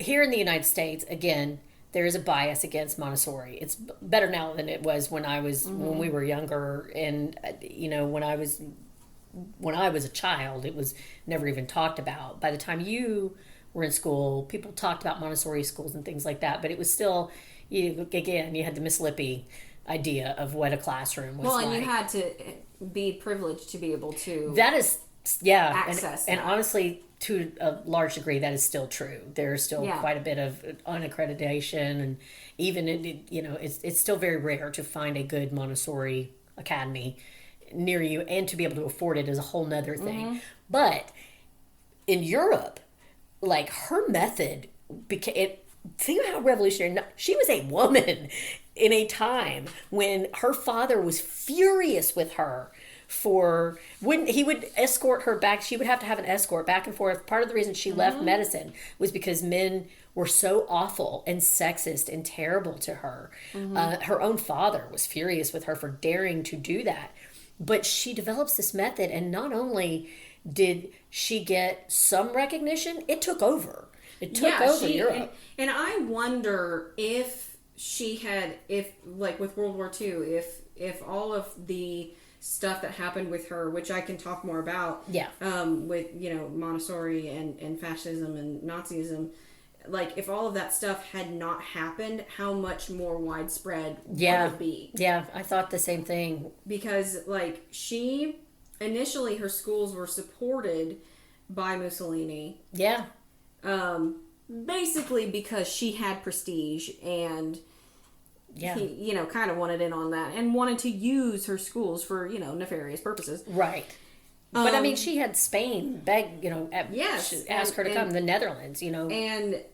here in the United States, again, there is a bias against Montessori. It's better now than it was when when we were younger, and you know, when I was a child, it was never even talked about. By the time you were in school, people talked about Montessori schools and things like that, but it was still, you had the Miss Lippy idea of what a classroom was like. Well, and you had to be privileged to be able to access and honestly, to a large degree, that is still true. There's still quite a bit of unaccreditation, and even it's still very rare to find a good Montessori academy near you, and to be able to afford it is a whole nother thing. But in Europe, like, her method became, think how revolutionary. She was a woman in a time when her father was furious with her for when he would escort her back. She would have to have an escort back and forth. Part of the reason she left medicine was because men were so awful and sexist and terrible to her. Her own father was furious with her for daring to do that. But she develops this method, and not only did she get some recognition, it took over. It took over Europe. And I wonder if like with World War II, if all of the stuff that happened with her, which I can talk more about, with, Montessori and fascism and Nazism, like if all of that stuff had not happened, how much more widespread would it be? Yeah, I thought the same thing. Because like initially her schools were supported by Mussolini. Yeah. Basically because she had prestige and he, kind of wanted in on that and wanted to use her schools for, nefarious purposes. Right. But I mean, she had Spain beg, ask her to come, the Netherlands, And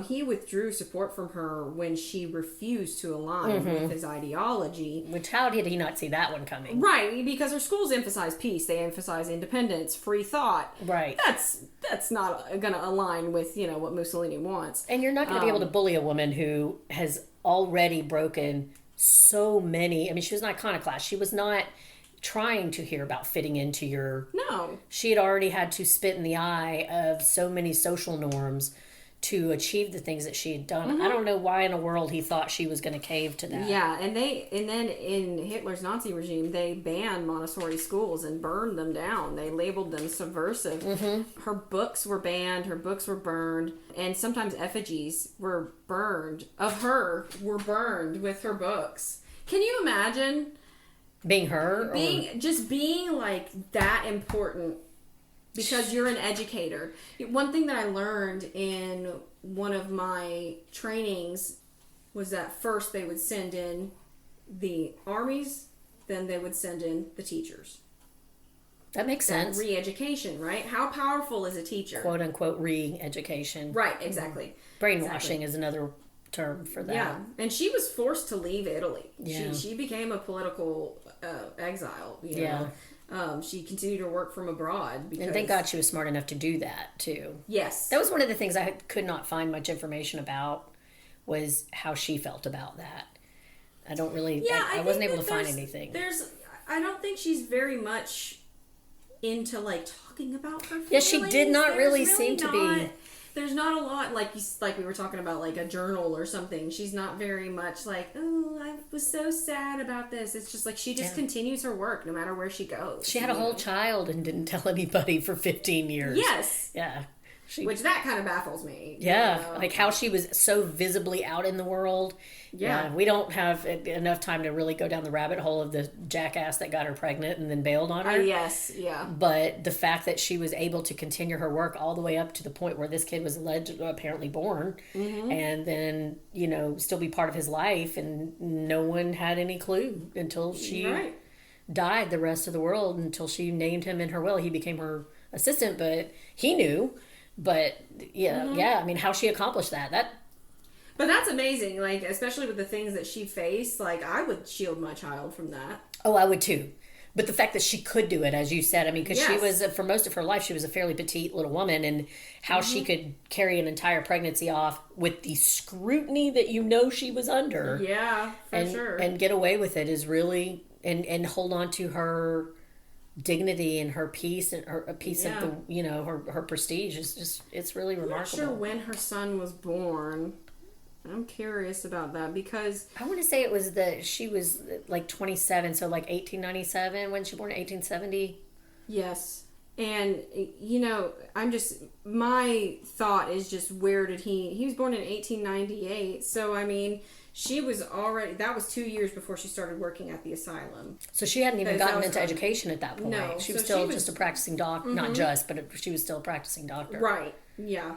he withdrew support from her when she refused to align with his ideology. Which, how did he not see that one coming? Right, because her schools emphasize peace, they emphasize independence, free thought. Right. That's not going to align with, what Mussolini wants. And you're not going to be able to bully a woman who has already broken so many. I mean, she was an iconoclast. She was not trying to hear about fitting into your... No. She had already had to spit in the eye of so many social norms to achieve the things that she had done. I don't know why in the world he thought she was going to cave to that. Yeah, and then in Hitler's Nazi regime, they banned Montessori schools and burned them down. They labeled them subversive. Her books were banned, her books were burned, and sometimes effigies were burned with her books. Can you imagine... Being her? Being like that important because you're an educator. One thing that I learned in one of my trainings was that first they would send in the armies, then they would send in the teachers. That makes sense. Re-education, right? How powerful is a teacher? Quote unquote re-education. Right, exactly. Brainwashing is another term for that. Yeah, and she was forced to leave Italy. Yeah. She became a political exile. She continued to work from abroad. And thank God she was smart enough to do that, too. Yes. That was one of the things I could not find much information about, was how she felt about that. I don't really... I wasn't able to find anything. I don't think she's very much into, like, talking about her feelings. Yeah, she did not really seem to be... There's not a lot, like we were talking about, like a journal or something. She's not very much like, oh, I was so sad about this. It's just like she just continues her work no matter where she goes. She had a whole child and didn't tell anybody for 15 years. Yes. Yeah. Which that kind of baffles me. Yeah, like how she was so visibly out in the world. Yeah. We don't have enough time to really go down the rabbit hole of the jackass that got her pregnant and then bailed on her. Yes, yeah. But the fact that she was able to continue her work all the way up to the point where this kid was apparently born, and then, still be part of his life, and no one had any clue until she died. The rest of the world, until she named him in her will. He became her assistant, but he knew. But I mean, how she accomplished that. But that's amazing, like, especially with the things that she faced. Like, I would shield my child from that. Oh, I would too. But the fact that she could do it, as you said, I mean, because she was, for most of her life, she was a fairly petite little woman, and how she could carry an entire pregnancy off with the scrutiny that she was under. Yeah, for sure. And get away with it is really, and hold on to her dignity and her peace and her piece of the her prestige is just, it's really remarkable. I'm not sure when her son was born. I'm curious about that because I want to say it was she was like 27, so like 1897 when she was born in 1870. Yes. And my thought is just, where did he was born in 1898, so I mean, she was already, that was 2 years before she started working at the asylum. So she hadn't even gotten into education at that point. No. She was still just a practicing doctor, not just, but she was still a practicing doctor. Right. Yeah.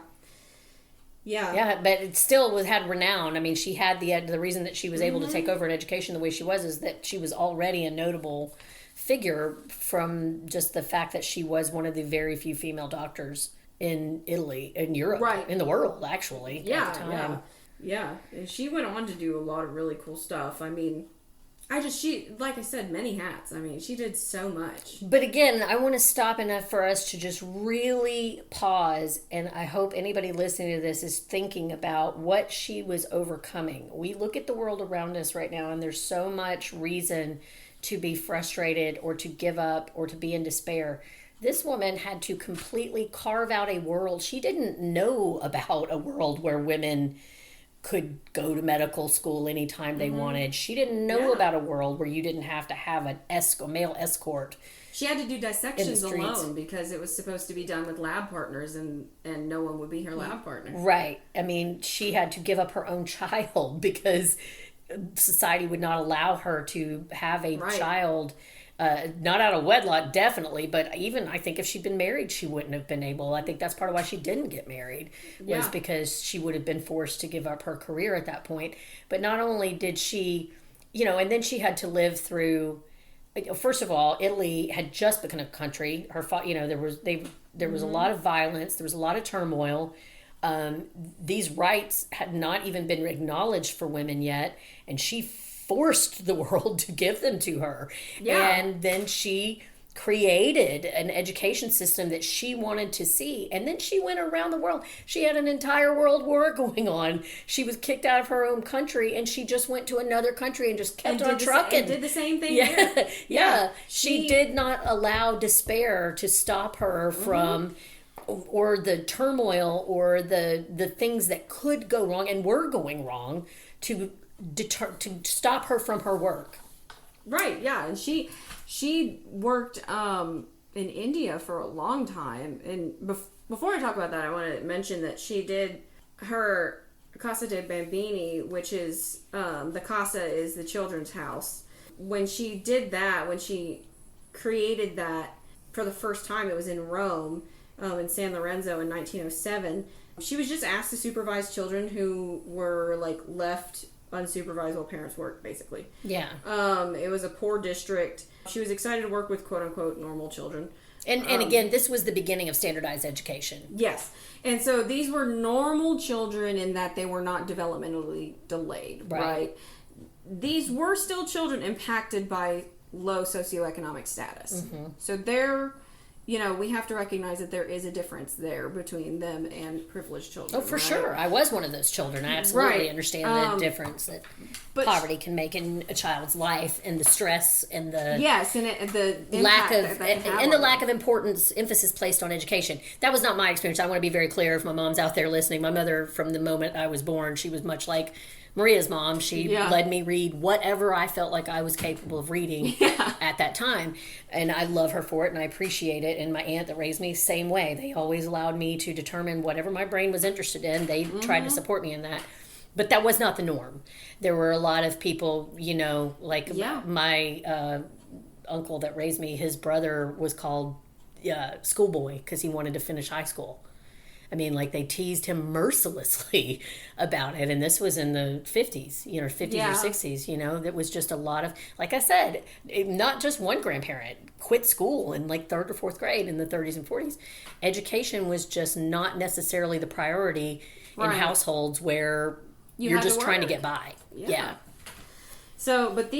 Yeah. Yeah, but it still had renown. I mean, she had the reason that she was able to take over an education the way she was is that she was already a notable figure from just the fact that she was one of the very few female doctors in Italy, in Europe, in the world, actually, at the time. Yeah, and she went on to do a lot of really cool stuff. I mean, she, like I said, many hats. I mean, she did so much. But again, I want to stop enough for us to just really pause, and I hope anybody listening to this is thinking about what she was overcoming. We look at the world around us right now, and there's so much reason to be frustrated or to give up or to be in despair. This woman had to completely carve out a world. She didn't know about a world where women could go to medical school anytime they wanted. She didn't know about a world where you didn't have to have a male escort. She had to do dissections alone because it was supposed to be done with lab partners, and no one would be her lab partner. Right. I mean, she had to give up her own child because society would not allow her to have a child. Not out of wedlock, definitely, but even I think if she'd been married, she wouldn't have been able. I think that's part of why she didn't get married, was because she would have been forced to give up her career at that point. But not only did she, and then she had to live through. First of all, Italy had just become a country. There was a lot of violence. There was a lot of turmoil. These rights had not even been acknowledged for women yet, and she forced the world to give them to her. And then she created an education system that she wanted to see, and then she went around the world. She had an entire world war going on. She was kicked out of her own country, and she just went to another country and just kept on trucking. And did the same thing here. She did not allow despair to stop her from or the turmoil or the things that could go wrong and were going wrong to stop her from her work. Right, yeah. And she worked in India for a long time. And before I talk about that, I want to mention that she did her Casa dei Bambini, which is the casa is the children's house. When she did that, when she created that for the first time, it was in Rome, in San Lorenzo in 1907. She was just asked to supervise children who were left unsupervised while parents worked, basically. Yeah. It was a poor district. She was excited to work with quote-unquote normal children. And again, this was the beginning of standardized education. Yes. And so these were normal children in that they were not developmentally delayed, right? These were still children impacted by low socioeconomic status. Mm-hmm. So they're, we have to recognize that there is a difference there between them and privileged children. Oh, for sure. I was one of those children. I absolutely understand the difference that poverty can make in a child's life, and the stress and the the lack of the lack of emphasis placed on education. That was not my experience. I want to be very clear if my mom's out there listening. My mother, from the moment I was born, she was much like Maria's mom. She let me read whatever I felt like I was capable of reading at that time. And I love her for it, and I appreciate it. And my aunt that raised me, same way. They always allowed me to determine whatever my brain was interested in. They tried to support me in that. But that was not the norm. There were a lot of people, my uncle that raised me, his brother was called schoolboy because he wanted to finish high school. I mean, they teased him mercilessly about it. And this was in the 50s, 50s or 60s, that was just a lot of, like I said, not just one grandparent quit school in 3rd or 4th grade in the 30s and 40s. Education was just not necessarily the priority in households where you're just trying to get by. Yeah. So, but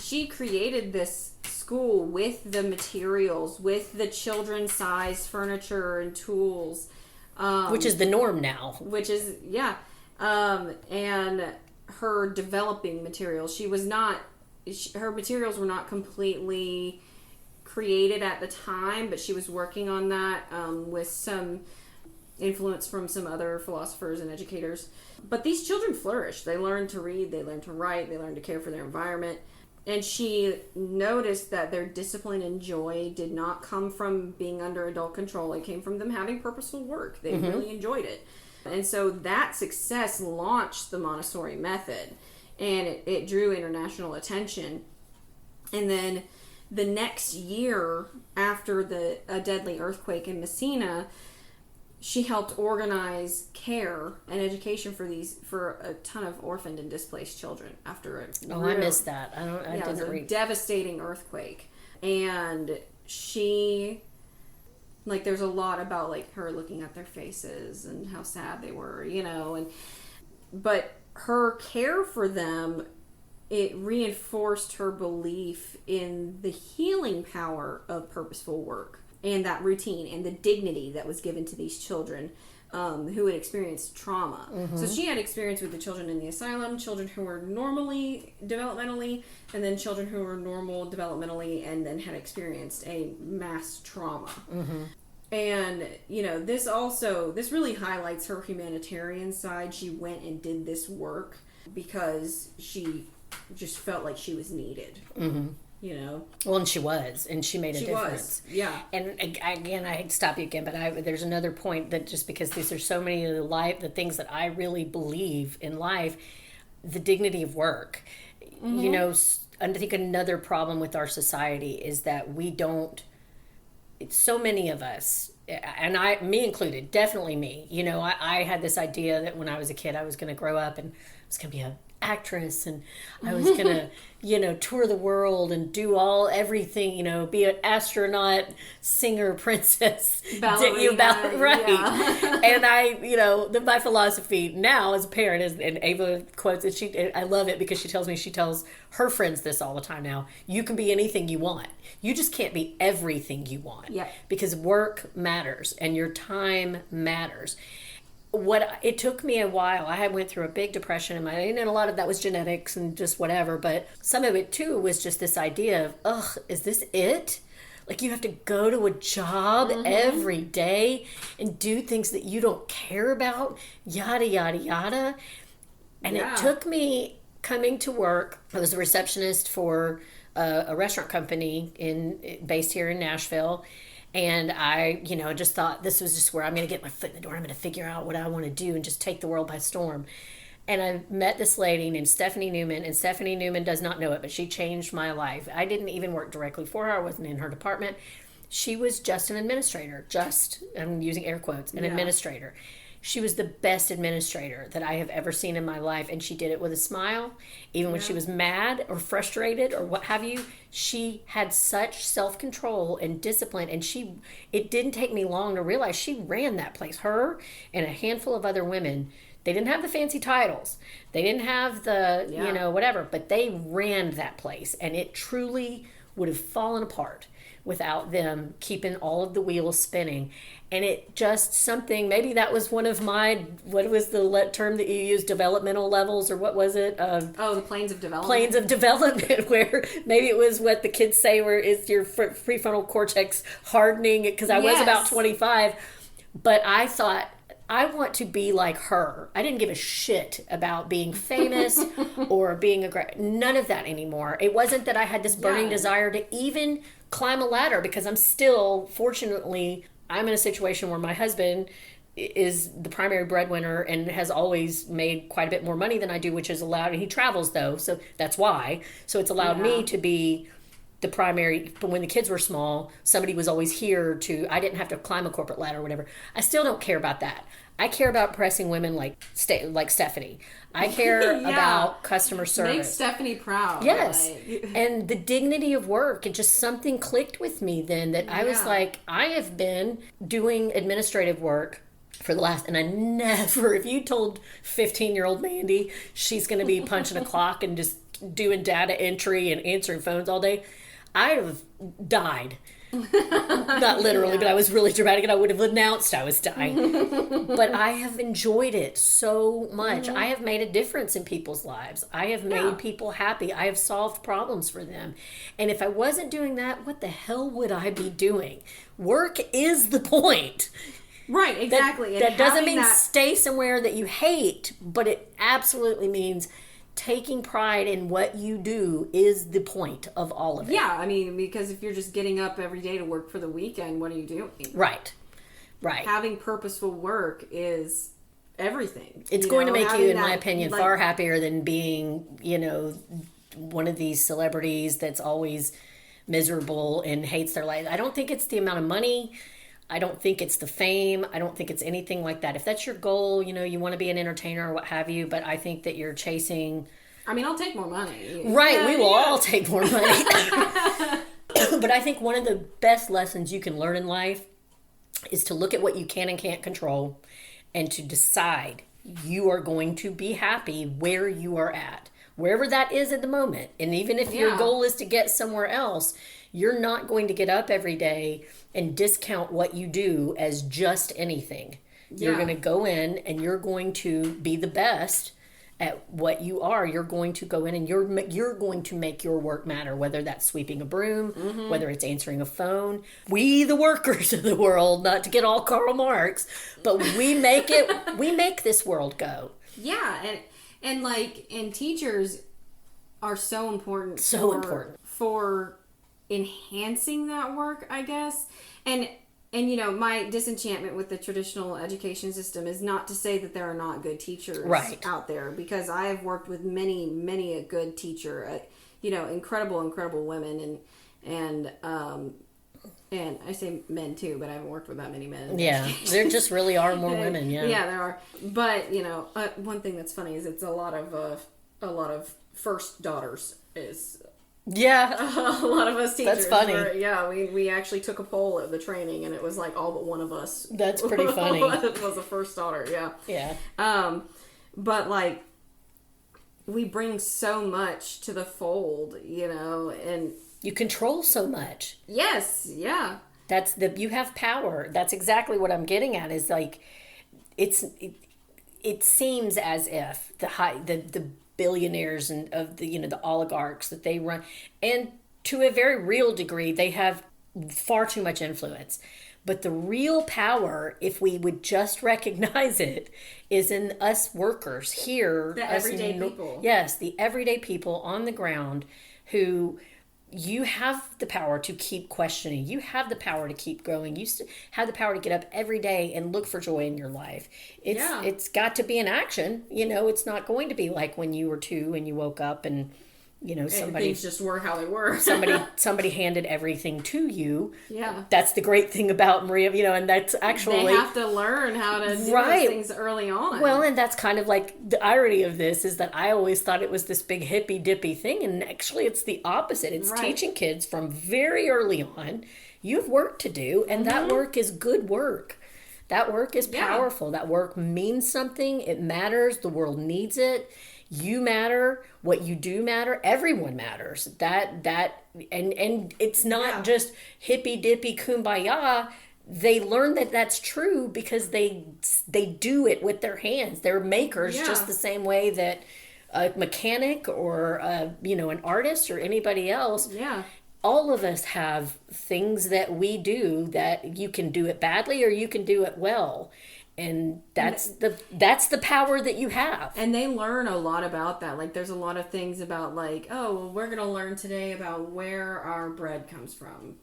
she created this school with the materials, with the children-sized furniture and tools. Which is the norm now. And her developing materials. Her materials were not completely created at the time, but she was working on that with some influence from some other philosophers and educators. But these children flourished. They learned to read, they learned to write, they learned to care for their environment. And she noticed that their discipline and joy did not come from being under adult control. It came from them having purposeful work. They really enjoyed it. And so that success launched the Montessori method. And it drew international attention. And then the next year, after a deadly earthquake in Messina, she helped organize care and education for a ton of orphaned and displaced children after I missed that. I didn't read. Devastating earthquake. And she, there's a lot about her looking at their faces and how sad they were, but her care for them, it reinforced her belief in the healing power of purposeful work and that routine and the dignity that was given to these children who had experienced trauma. So she had experience with the children in the asylum, children who were normally developmentally, and then children who were normal developmentally and then had experienced a mass trauma. And, you know, this really highlights her humanitarian side. She went and did this work because she just felt like she was needed. You know? Well, and she was, and she made a difference. Yeah. And again, I hate to stop you again, but there's another point that just because these are so many of the things that I really believe in life, the dignity of work. You know, I think another problem with our society is that we don't, so many of us, and me included, definitely me, you know, I had this idea that when I was a kid, I was going to grow up and I was going to be an actress and I was going to, you know, tour the world and do everything, you know, be an astronaut, singer, princess, ballerina, right? Yeah. And I, you know, my philosophy now as a parent is, and Ava quotes it. I love it because she tells her friends this all the time now. You can be anything you want. You just can't be everything you want. Yeah. Because work matters and your time matters. It took me a while. I went through a big depression and a lot of that was genetics and just whatever, but some of it too was just this idea of, is this it? Like you have to go to a job every day and do things that you don't care about, yada, yada, yada. And it took me coming to work. I was a receptionist for a restaurant company based here in Nashville. And I, you know, just thought this was just where I'm going to get my foot in the door. I'm going to figure out what I want to do and just take the world by storm. And I met this lady named Stephanie Newman, and Stephanie Newman does not know it, but she changed my life. I didn't even work directly for her. I wasn't in her department. She was just an administrator, I'm using air quotes, an administrator. She was the best administrator that I have ever seen in my life, and she did it with a smile. Even when she was mad or frustrated or what have you, she had such self-control and discipline, and it didn't take me long to realize she ran that place. Her and a handful of other women, they didn't have the fancy titles. They didn't have the, you know, whatever, but they ran that place, and it truly would have fallen apart without them keeping all of the wheels spinning. And it just something, maybe that was one of my, what was the term that you used, developmental levels, or what was it? The planes of development. Planes of development, where maybe it was what the kids say, where is your prefrontal cortex hardening, because I was about 25. But I thought, I want to be like her. I didn't give a shit about being famous or being none of that anymore. It wasn't that I had this burning desire to even climb a ladder, because I'm still, fortunately, I'm in a situation where my husband is the primary breadwinner and has always made quite a bit more money than I do, which is allowed, and he travels though, so that's why. So it's allowed me to be the primary. But when the kids were small, somebody was always here I didn't have to climb a corporate ladder or whatever. I still don't care about that. I care about pressing women like Stephanie. I care about customer service. Make Stephanie proud. Yes. And the dignity of work. It just, something clicked with me then that I was like, I have been doing administrative work for the last, and I never, if you told 15-year-old Mandy she's going to be punching a clock and just doing data entry and answering phones all day, I'd have died. Not literally, but I was really dramatic and I would have announced I was dying. But I have enjoyed it so much. I have made a difference in people's lives. I have made people happy. I have solved problems for them. And if I wasn't doing that, what the hell would I be doing? Work is the point. Right, exactly. That doesn't mean stay somewhere that you hate, but it absolutely means taking pride in what you do is the point of all of it. Yeah, I mean, because if you're just getting up every day to work for the weekend, what are you doing? Right. Having purposeful work is everything. It's going to make you, in my opinion, far happier than being, one of these celebrities that's always miserable and hates their life. I don't think it's the amount of money. I don't think it's the fame. I don't think it's anything like that. If that's your goal, you want to be an entertainer or what have you, but I think that you're chasing... I mean, I'll take more money. Right, we will all take more money. But I think one of the best lessons you can learn in life is to look at what you can and can't control and to decide you are going to be happy where you are at, wherever that is at the moment. And even if your goal is to get somewhere else, you're not going to get up every day and discount what you do as just anything. You're Yeah. going to go in and you're going to be the best at what you are. You're going to go in and you're going to make your work matter, whether that's sweeping a broom, whether it's answering a phone. We, the workers of the world, not to get all Karl Marx, but we make this world go. Yeah, and teachers are so important. For enhancing that work, I guess. And my disenchantment with the traditional education system is not to say that there are not good teachers out there, because I have worked with many a good teacher, incredible women, and I say men too, but I haven't worked with that many men. Yeah, there just really are more women. Yeah, yeah, there are. But one thing that's funny is it's a lot of first daughters is. Yeah, a lot of us teachers. That's funny. We actually took a poll at the training, and it was like all but one of us. That's pretty funny. Was a first daughter. Yeah. Yeah. But like, we bring so much to the fold, and you control so much. Yes. Yeah. You have power. That's exactly what I'm getting at. Is like, it seems as if the billionaires and of the oligarchs that they run, and to a very real degree they have far too much influence, but the real power, if we would just recognize it, is in us workers here, the everyday people. Yes, the everyday people on the ground, who you have the power to keep questioning. You have the power to keep growing. You have the power to get up every day and look for joy in your life. It's got to be an action. It's not going to be like when you were 2 and you woke up and somebody things just were how they were. somebody handed everything to you. Yeah, that's the great thing about Maria. And that's actually they have to learn how to do those things early on. Well, and that's kind of like the irony of this is that I always thought it was this big hippy dippy thing, and actually it's the opposite. It's teaching kids from very early on. You have work to do, and that work is good work. That work is powerful. That work means something. It matters. The world needs it. You matter. What you do matter. Everyone matters. And it's not just hippy dippy kumbaya. They learn that that's true because they do it with their hands. They're makers just the same way that a mechanic or an artist or anybody else. Yeah. All of us have things that we do that you can do it badly or you can do it well. And that's the power that you have. And they learn a lot about that. Like, there's a lot of things about, like, we're going to learn today about where our bread comes from,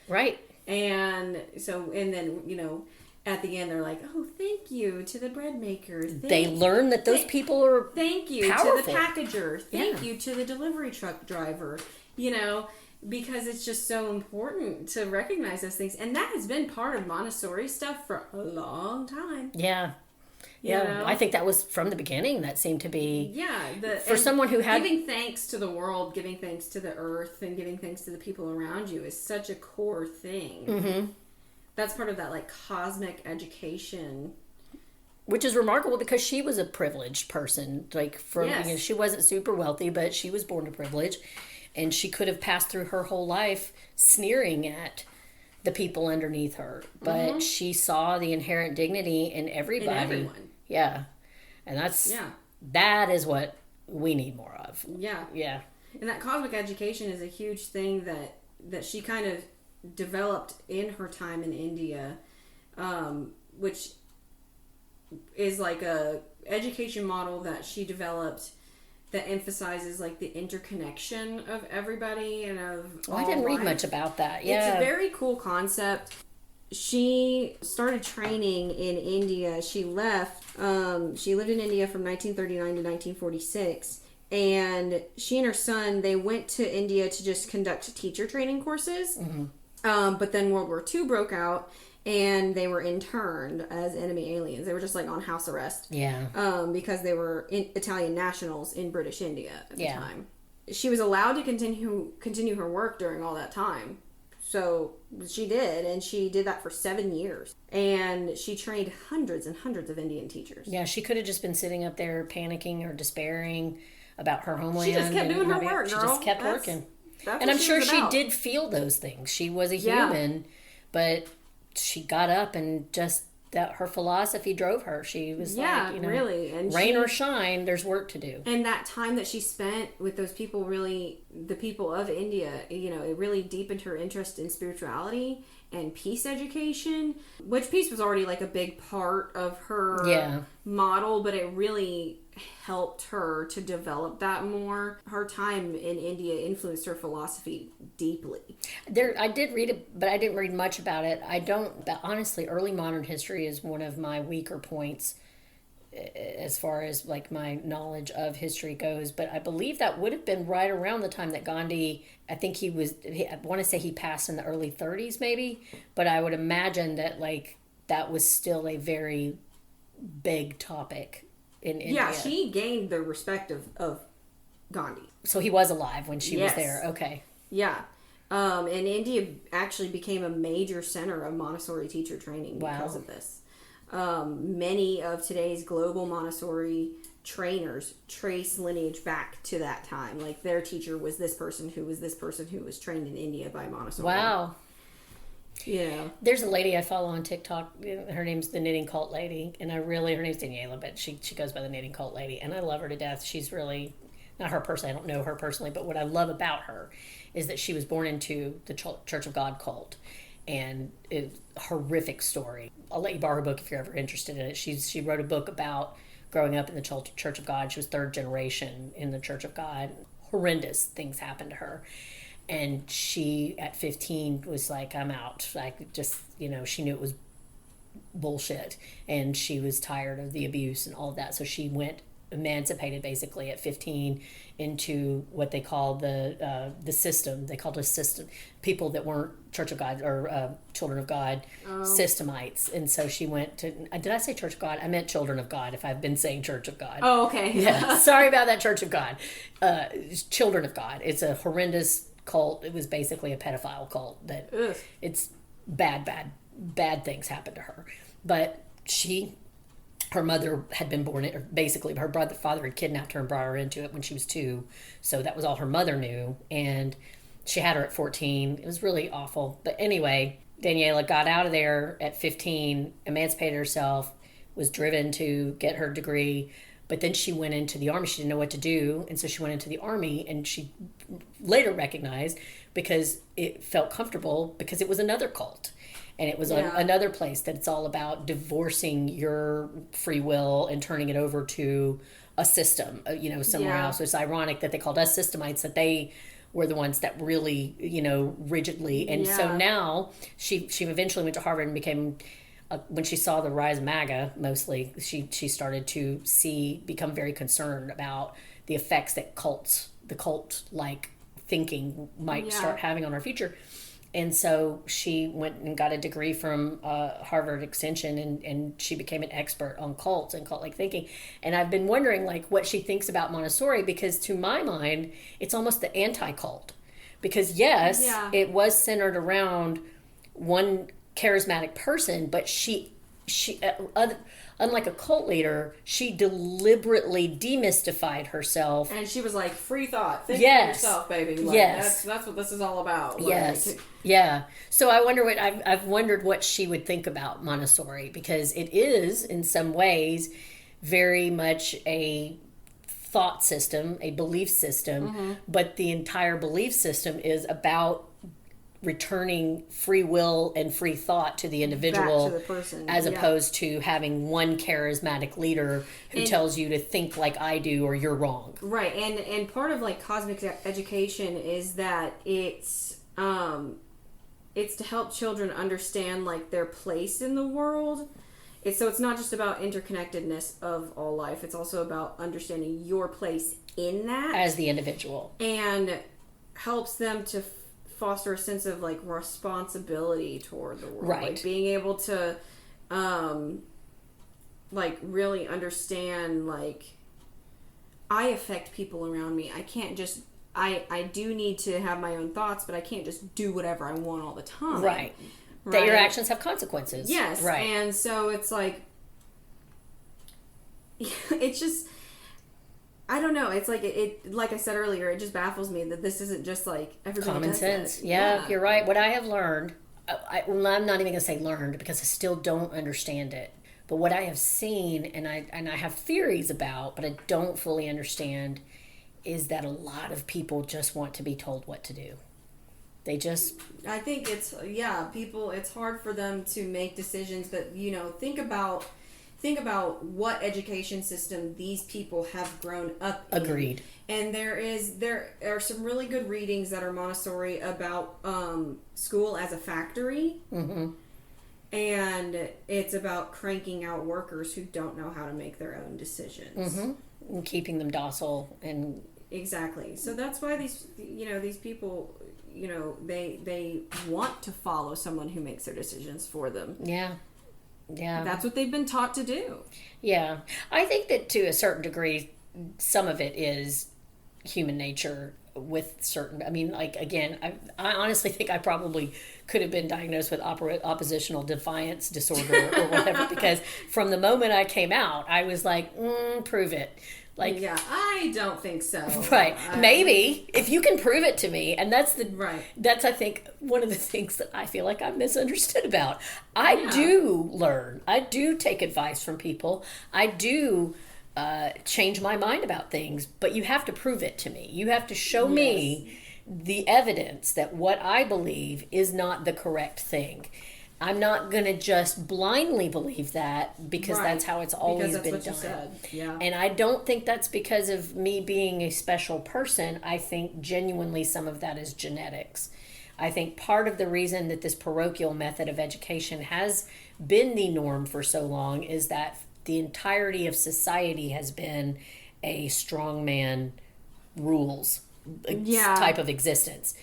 Right. And so, and then, at the end, they're like, thank you to the bread maker. They learn that those people are Thank you powerful. To the packager. Thank you to the delivery truck driver, because it's just so important to recognize those things. And that has been part of Montessori stuff for a long time. Yeah. Yeah. I think that was from the beginning. That seemed to be... Yeah. For someone who had... Giving thanks to the world, giving thanks to the earth, and giving thanks to the people around you is such a core thing. Mm-hmm. That's part of that, like, cosmic education. Which is remarkable because she was a privileged person. Like, she wasn't super wealthy, but she was born to privilege. And she could have passed through her whole life sneering at the people underneath her. But she saw the inherent dignity in everybody. In everyone. Yeah. And that is what we need more of. Yeah. Yeah. And that cosmic education is a huge thing that she kind of developed in her time in India, which is like a education model that she developed that emphasizes like the interconnection of everybody and of I didn't read much about that. Yeah. It's a very cool concept. She started training in India. She left. She lived in India from 1939 to 1946. And she and her son, they went to India to just conduct teacher training courses. Mm-hmm. But then World War II broke out, and they were interned as enemy aliens. They were just like on house arrest. Yeah. Because they were Italian nationals in British India at the time. She was allowed to continue her work during all that time. So she did, and she did that for 7 years. And she trained hundreds and hundreds of Indian teachers. Yeah, she could have just been sitting up there panicking or despairing about her homeland. She just kept doing her work, girl. She just kept working. And I'm sure she did feel those things. She was a human, but she got up and just that her philosophy drove her. She was like, really. And rain or shine, there's work to do. And that time that she spent with those people, really, the people of India, it really deepened her interest in spirituality and peace education, which peace was already like a big part of her model, but it really helped her to develop that more. Her time in India influenced her philosophy deeply. I did read it, but I didn't read much about it. But honestly, early modern history is one of my weaker points as far as like my knowledge of history goes. But I believe that would have been right around the time that Gandhi, I want to say he passed in the early 30s maybe, but I would imagine that like that was still a very big topic in India. Yeah, she gained the respect of Gandhi. So he was alive when she was there. Okay. Yeah. And India actually became a major center of Montessori teacher training because of this. Many of today's global Montessori trainers trace lineage back to that time. Like their teacher was this person who was this person who was trained in India by Montessori. Wow. Yeah. There's a lady I follow on TikTok. Her name's the Knitting Cult Lady, and her name's Daniela, but she goes by the Knitting Cult Lady, and I love her to death. She's really not her personally. I don't know her personally, but what I love about her is that she was born into the Church of God cult, and it's a horrific story. I'll let you borrow her book if you're ever interested in it. She wrote a book about growing up in the Church of God. She was third generation in the Church of God. Horrendous things happened to her. And she, at 15, was like, I'm out. Like, just, she knew it was bullshit. And she was tired of the abuse and all of that. So she went emancipated, basically, at 15 into what they called the system. They called it a system. People that weren't Church of God or Children of God, systemites. And so she went to, did I say Church of God? I meant Children of God, if I've been saying Church of God. Oh, okay. Yeah. Sorry about that, Church of God. Children of God. It's a horrendous cult. It was basically a pedophile cult that it's bad things happened to her. But her mother had been born, or basically her father had kidnapped her and brought her into it when she was 2. So that was all her mother knew. And she had her at 14. It was really awful. But anyway, Daniela got out of there at 15, emancipated herself, was driven to get her degree. But then she went into the army. She didn't know what to do. And so she went into the army, and she later recognized, because it felt comfortable, because it was another cult. And it was another place that it's all about divorcing your free will and turning it over to a system, somewhere else. So it's ironic that they called us systemites, that they were the ones that really, rigidly. And so now she eventually went to Harvard and became... when she saw the rise of MAGA, mostly, she started to become very concerned about the effects that the cult-like thinking might start having on our future. And so she went and got a degree from Harvard Extension, and she became an expert on cults and cult-like thinking. And I've been wondering, what she thinks about Montessori, because to my mind, it's almost the anti-cult. Because, it was centered around one charismatic person, but she unlike a cult leader, she deliberately demystified herself, and she was like, free thought, think for yourself, baby. That's what this is all about. So I've wondered what she would think about Montessori, because it is in some ways very much a thought system, a belief system, but the entire belief system is about returning free will and free thought to the individual, back to the person, as opposed to having one charismatic leader who tells you to think like I do or you're wrong. Right. And part of cosmic education is that it's to help children understand their place in the world. It's not just about interconnectedness of all life. It's also about understanding your place in that as the individual, and helps them to foster a sense of responsibility toward the world, right? Being able to really understand I affect people around me. I can't just I do need to have my own thoughts, but I can't just do whatever I want all the time, right? That your actions have consequences. Yes, right. And so it's it's just, I don't know. It's it like I said earlier, it just baffles me that this isn't just everybody common does sense. that. Yeah, you're right. What I have learned I'm not even going to say learned because I still don't understand it. But what I have seen and I have theories about, but I don't fully understand, is that a lot of people just want to be told what to do. They just... I think people, it's hard for them to make decisions, but, think about what education system these people have grown up in. Agreed. And there are some really good readings that are Montessori about school as a factory. Mm-hmm. And it's about cranking out workers who don't know how to make their own decisions. Mm-hmm. And keeping them docile and... Exactly. So that's why these people, they want to follow someone who makes their decisions for them. Yeah. Yeah. That's what they've been taught to do. Yeah. I think that to a certain degree, some of it is human nature with certain... I mean, like, again, I honestly think I probably could have been diagnosed with oppositional defiance disorder or whatever, because from the moment I came out, I was like, prove it. Like, yeah, I don't think so. Right. Maybe if you can prove it to me. And that's right. That's, I think, one of the things that I feel like I'm misunderstood about. I do learn. I do take advice from people. I do change my mind about things, but you have to prove it to me. You have to show me the evidence that what I believe is not the correct thing. I'm not going to just blindly believe that because that's how it's always been done. You said. Yeah. And I don't think that's because of me being a special person. I think genuinely some of that is genetics. I think part of the reason that this parochial method of education has been the norm for so long is that the entirety of society has been a strongman rules type of existence.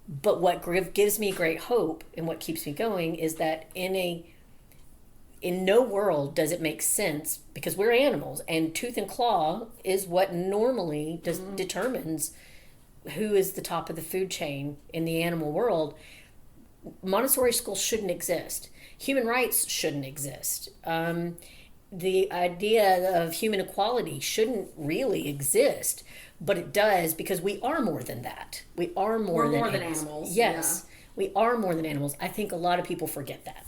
But what gives me great hope and what keeps me going is that in no world does it make sense, because we're animals and tooth and claw is what normally determines who is the top of the food chain in the animal world. Montessori schools shouldn't exist. Human rights shouldn't exist. The idea of human equality shouldn't really exist. But it does, because we are more than that. We are more than animals. Yes, we are more than animals. I think a lot of people forget that.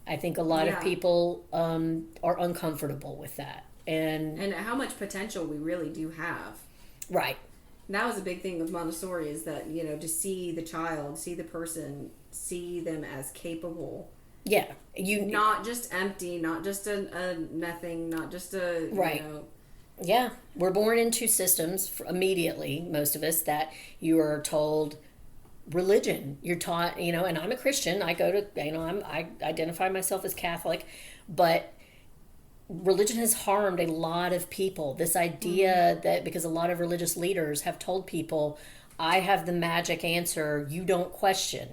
I think a lot of people are uncomfortable with that. And how much potential we really do have. Right. And that was a big thing with Montessori, is that, to see the child, see the person, see them as capable. Yeah. Not just empty, not just a nothing, not just a, right. Yeah, we're born into systems immediately, most of us, that you are told religion. You're taught, and I'm a Christian. I go to, I identify myself as Catholic, but religion has harmed a lot of people. This idea that because a lot of religious leaders have told people, I have the magic answer, you don't question.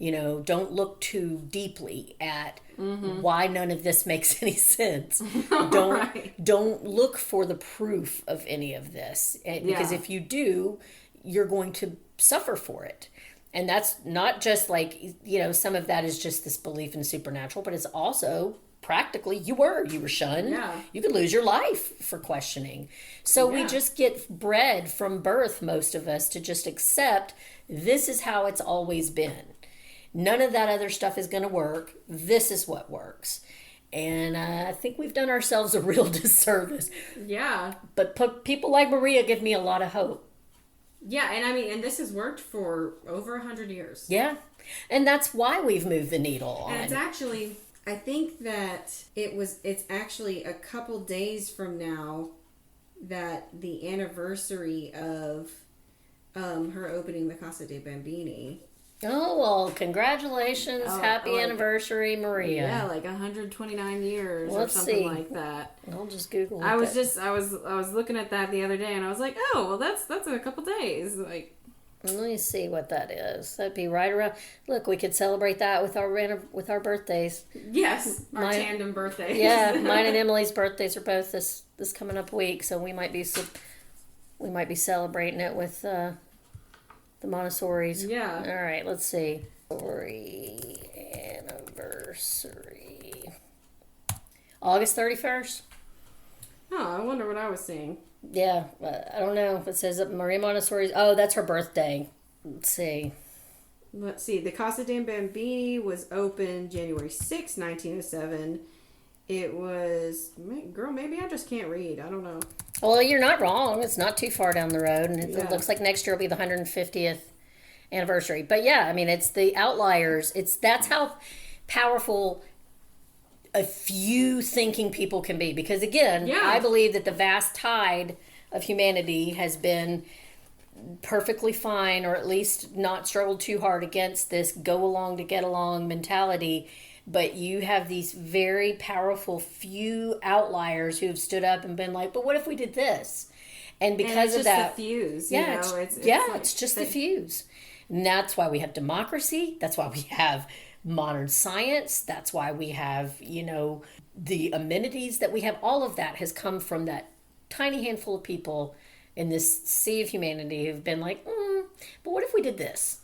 Don't look too deeply at why none of this makes any sense. Don't look for the proof of any of this. Because if you do, you're going to suffer for it. And that's not just like, some of that is just this belief in supernatural, but it's also practically you were shunned. Yeah. You could lose your life for questioning. So we just get bred from birth, most of us, to just accept this is how it's always been. None of that other stuff is going to work. This is what works. And I think we've done ourselves a real disservice. Yeah. But people like Maria give me a lot of hope. Yeah, and this has worked for over 100 years. Yeah. And that's why we've moved the needle on. And it's actually, I think that it's actually a couple days from now that the anniversary of her opening the Casa dei Bambini. Oh, well, congratulations. Happy anniversary, Maria. Yeah, like 129 years or something like that. I'll just Google it. I was looking at that the other day and I was like, oh, well, that's a couple days. Like, let me see what that is. That'd be right around. Look, we could celebrate that with our birthdays. Yes, our tandem birthdays. Yeah, mine and Emily's birthdays are both this coming up week, so we might be celebrating it with the Montessoris. Yeah. All right, let's see. Anniversary. August 31st? Oh, I wonder what I was seeing. Yeah, I don't know. It says that Maria Montessori. Oh, that's her birthday. Let's see. let's see, the Casa dei Bambini was opened January 6, 1907. It was, girl, maybe I just can't read. I don't know. Well, you're not wrong. It's not too far down the road, and it looks like next year will be the 150th anniversary. But yeah, I mean, it's the outliers. That's how powerful a few thinking people can be. Because again, I believe that the vast tide of humanity has been perfectly fine, or at least not struggled too hard against this go along to get along mentality. But you have these very powerful few outliers who have stood up and been like, but what if we did this? And because of that, the fuse, it's just the fuse. And that's why we have democracy. That's why we have modern science. That's why we have, the amenities that we have. All of that has come from that tiny handful of people in this sea of humanity who've been like, but what if we did this?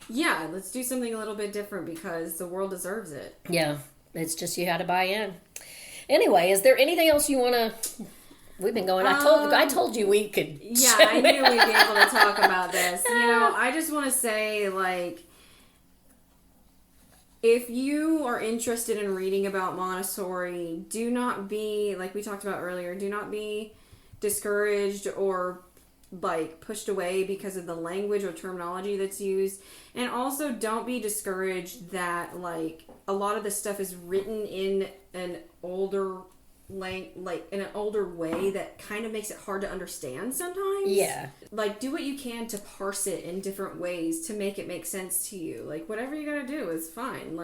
Yeah, let's do something a little bit different because the world deserves it. Yeah, it's just you had to buy in. Anyway, is there anything else you want to... We've been going... I told you we could... Yeah, I knew we'd be able to talk about this. I just want to say, if you are interested in reading about Montessori, do not be, like we talked about earlier, do not be discouraged or pushed away because of the language or terminology that's used. And also don't be discouraged that a lot of this stuff is written in an older in an older way that kind of makes it hard to understand sometimes. Yeah. Do what you can to parse it in different ways to make it make sense to you. Whatever you gotta do is fine.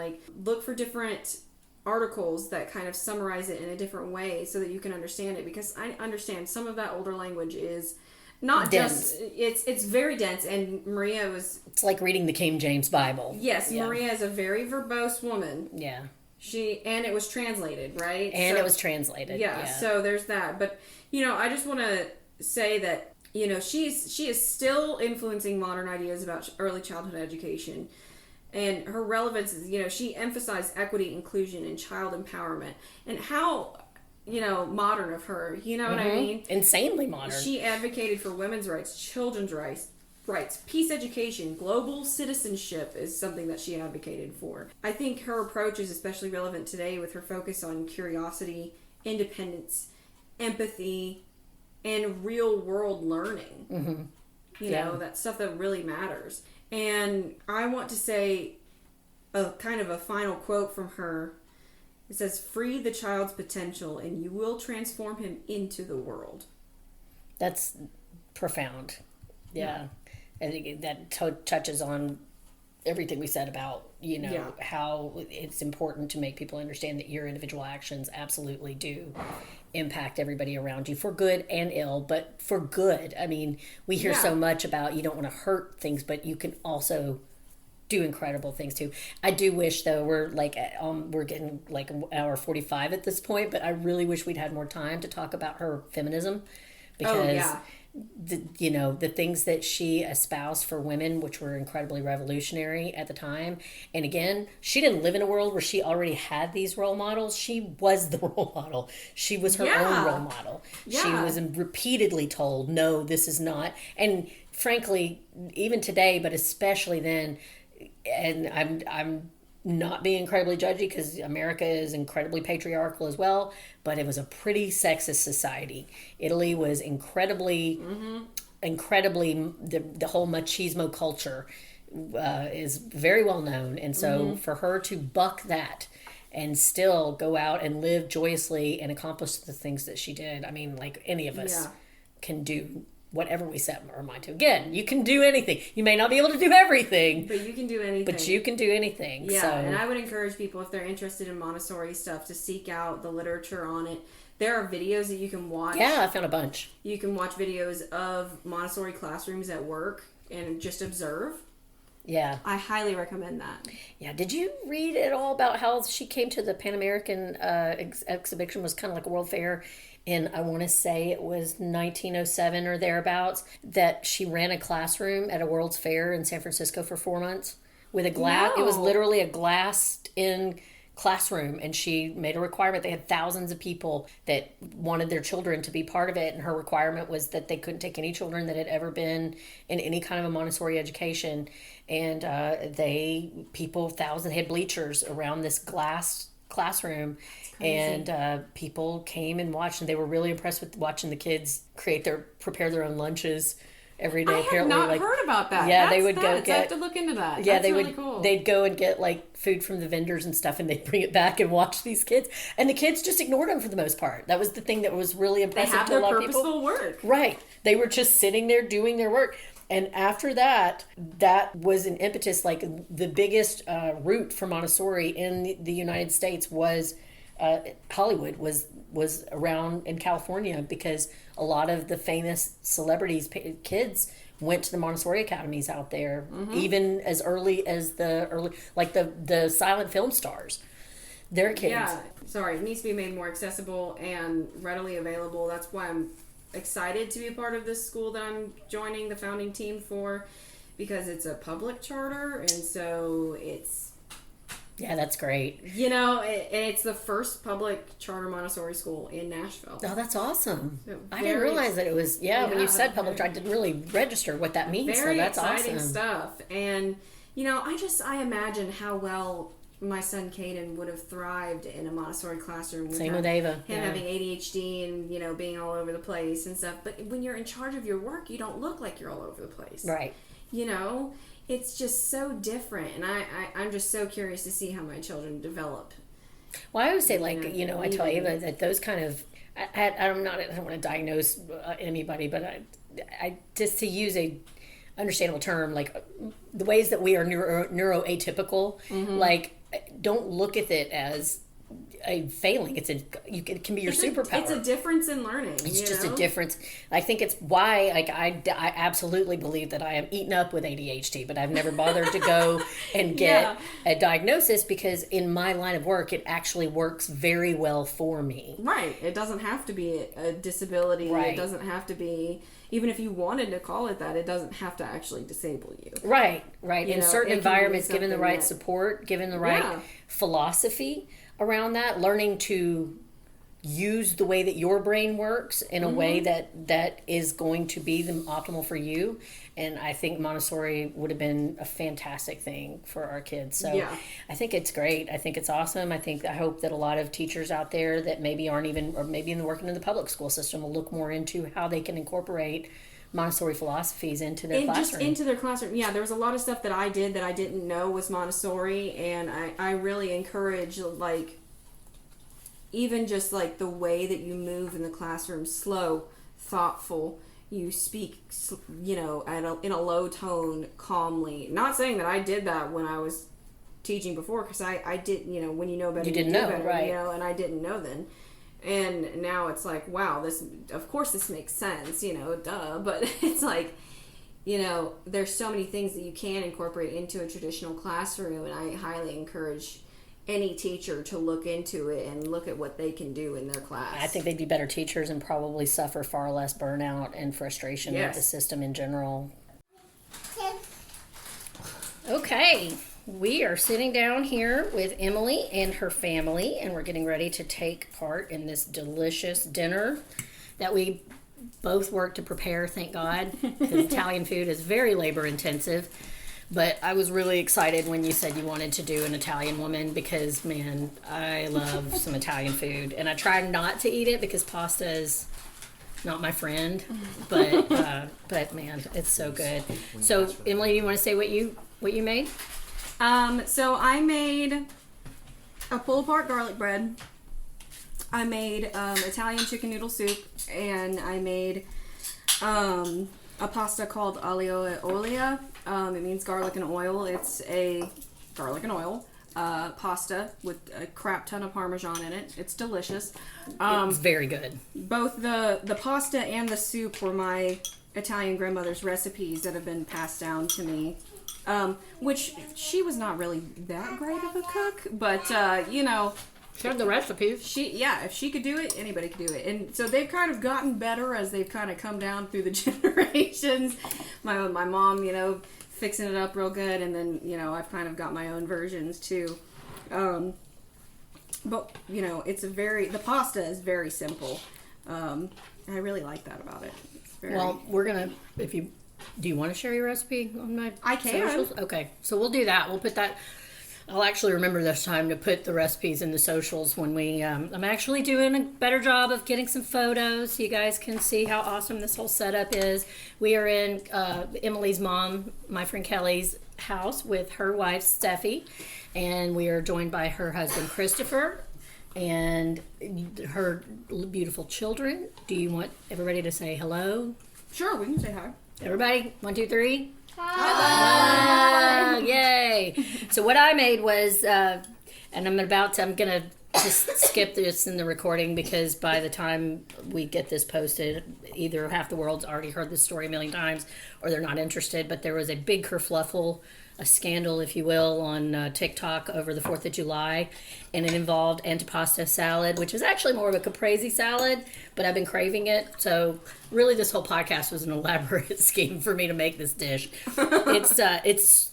Look for different articles that kind of summarize it in a different way so that you can understand it, because I understand some of that older language is not dense. It's very dense, and Maria was... It's like reading the King James Bible. Yes, yeah. Maria is a very verbose woman. Yeah. And it was translated, right? It was translated. Yeah, so there's that. But, I just want to say that, she is still influencing modern ideas about early childhood education. And her relevance is, she emphasized equity, inclusion, and child empowerment. And how... modern of her. You know what I mean? Insanely modern. She advocated for women's rights, children's rights, peace education, global citizenship is something that she advocated for. I think her approach is especially relevant today with her focus on curiosity, independence, empathy, and real world learning. Mm-hmm. That stuff that really matters. And I want to say a kind of a final quote from her. It says, "Free the child's potential and you will transform him into the world." That's profound. Yeah. I think that touches on everything we said about, how it's important to make people understand that your individual actions absolutely do impact everybody around you for good and ill, but for good. I mean, we hear so much about you don't want to hurt things, but you can also do incredible things too. I do wish though we're getting an hour 45 at this point, but I really wish we'd had more time to talk about her feminism, because the things that she espoused for women, which were incredibly revolutionary at the time. And again, she didn't live in a world where she already had these role models. She was the role model. She was her own role model. She was repeatedly told, no, this is not. And frankly, even today, but especially then, and I'm not being incredibly judgy because America is incredibly patriarchal as well, but it was a pretty sexist society. Italy was incredibly, the whole machismo culture is very well known. And so for her to buck that and still go out and live joyously and accomplish the things that she did, I mean, any of us can do whatever we set our mind to. Again, you can do anything. You may not be able to do everything. But you can do anything. But you can do anything. Yeah, and I would encourage people, if they're interested in Montessori stuff, to seek out the literature on it. There are videos that you can watch. Yeah, I found a bunch. You can watch videos of Montessori classrooms at work and just observe. Yeah. I highly recommend that. Yeah. Did you read at all about how she came to the Pan American exhibition? Was kind of like a world fair in, I want to say it was 1907 or thereabouts, that she ran a classroom at a World's Fair in San Francisco for 4 months with a glass. No. It was literally a glassed in classroom, and she made a requirement. They had thousands of people that wanted their children to be part of it, and her requirement was that they couldn't take any children that had ever been in any kind of a Montessori education. And thousands had bleachers around this glass classroom, and people came and watched, and they were really impressed with watching the kids prepare their own lunches every day. I have not heard about that. Yeah, they would go get. I have to look into that. Yeah, That's really cool. They'd go and get like food from the vendors and stuff, and they'd bring it back and watch these kids. And the kids just ignored them for the most part. That was the thing that was really impressive to a lot of people. They have their purposeful work. Right. They were just sitting there doing their work. And after that, that was an impetus. Like the biggest route for Montessori in the United States was Hollywood, was around in California, because a lot of the famous celebrities, kids, went to the Montessori academies out there, even as early as the silent film stars. Their kids. Yeah, sorry, it needs to be made more accessible and readily available. That's why I'm excited to be a part of this school that I'm joining the founding team for, because it's a public charter, and so it's... Yeah, that's great. You know, it's the first public charter Montessori school in Nashville. Oh, that's awesome. So I didn't realize that it was, when you said public charter, I didn't really register what that means. Very so that's exciting awesome stuff. And, you know, I imagine how well my son Caden would have thrived in a Montessori classroom. Same with Ava. Him having ADHD and, you know, being all over the place and stuff. But when you're in charge of your work, you don't look like you're all over the place. Right. You know? It's just so different, and I'm just so curious to see how my children develop. Well, I always say, like, I tell Ava that those kind of, I don't want to diagnose anybody, but I just, to use a understandable term, like the ways that we are neuroatypical, like, don't look at it as a failing. It can be your superpower. It's a difference in learning. It's just a difference. I think it's why, like, I absolutely believe that I am eaten up with ADHD, but I've never bothered to go and get a diagnosis, because in my line of work, it actually works very well for me. Right. It doesn't have to be a disability. Right. It doesn't have to be, even if you wanted to call it that, it doesn't have to actually disable you. Right. In certain environments, given the right support, given the right philosophy around that, learning to use the way that your brain works in a way that is going to be the optimal for you. And I think Montessori would have been a fantastic thing for our kids. So I think it's great. I think it's awesome. I hope that a lot of teachers out there that maybe aren't even, or maybe working in the public school system, will look more into how they can incorporate Montessori philosophies into their classroom. Just into their classroom. Yeah, there was a lot of stuff that I did that I didn't know was Montessori, and I really encourage, like, even just like the way that you move in the classroom, slow, thoughtful, you speak, you know, in a low tone, calmly. Not saying that I did that when I was teaching before, because I didn't, you know, when you know better, you didn't know better, right? You know, and I didn't know then. And now it's like, wow, of course this makes sense, you know, duh. But it's like, you know, there's so many things that you can incorporate into a traditional classroom, and I highly encourage any teacher to look into it and look at what they can do in their class. I think they'd be better teachers and probably suffer far less burnout and frustration with the system in general. Okay. We are sitting down here with Emily and her family, and we're getting ready to take part in this delicious dinner that we both worked to prepare, thank God, because Italian food is very labor intensive. But I was really excited when you said you wanted to do an Italian woman, because, man, I love some Italian food. And I try not to eat it because pasta is not my friend, but man, it's so good. So, Emily, you want to say what you made? So I made a pull-apart garlic bread. I made Italian chicken noodle soup, and I made a pasta called aglio e olio. It means garlic and oil. It's a garlic and oil pasta with a crap ton of Parmesan in it. It's delicious. It's very good. Both the pasta and the soup were my Italian grandmother's recipes that have been passed down to me. Which she was not really that great of a cook, but you know, she had the recipes. If she could do it, anybody could do it. And so they've kind of gotten better as they've kind of come down through the generations. My mom, you know, fixing it up real good, and then, you know, I've kind of got my own versions too. But, the pasta is very simple. I really like that about it. Well, we're going to, do you want to share your recipe on my I can. socials? Okay, so we'll do that. We'll put that, I'll actually remember this time to put the recipes in the socials when we, I'm actually doing a better job of getting some photos so you guys can see how awesome this whole setup is. We are in Emily's mom, my friend Kelly's house with her wife, Steffi, and we are joined by her husband, Christopher, and her beautiful children. Do you want everybody to say hello? Sure, we can say hi. Everybody, 1, 2, 3. Hi! Yay! So what I made was, and I'm gonna just skip this in the recording because by the time we get this posted, either half the world's already heard this story a million times or they're not interested. But there was a big kerfluffle, a scandal, if you will, on TikTok over the 4th of July, and it involved antipasta salad, which is actually more of a caprese salad, but I've been craving it. So really this whole podcast was an elaborate scheme for me to make this dish. It's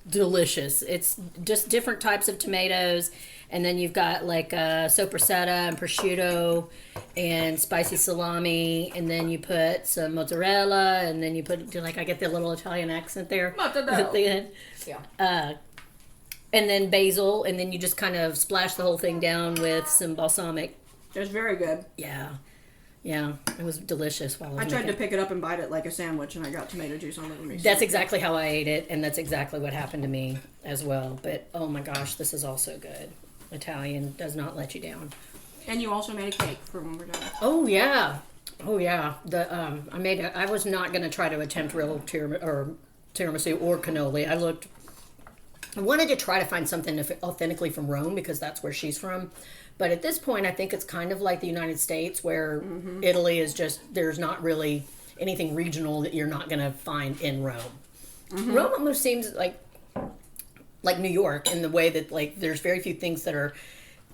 delicious. It's just different types of tomatoes, and then you've got like soppressata and prosciutto and spicy salami, and then you put some mozzarella, and then you put, like, I get the little Italian accent there at the end. Yeah. And then basil, and then you just kind of splash the whole thing down with some balsamic. It's very good. Yeah, it was delicious. While I tried to pick it up and bite it like a sandwich, and I got tomato juice all over me. That's exactly how I ate it, and that's exactly what happened to me as well. But oh my gosh, this is also good. Italian does not let you down. And you also made a cake for when we're done. Oh yeah. I was not going to try to attempt real tiramisu or cannoli. I wanted to try to find something authentically from Rome because that's where she's from. But at this point, I think it's kind of like the United States where Italy is just, there's not really anything regional that you're not going to find in Rome. Rome almost seems like New York in the way that, like, there's very few things that are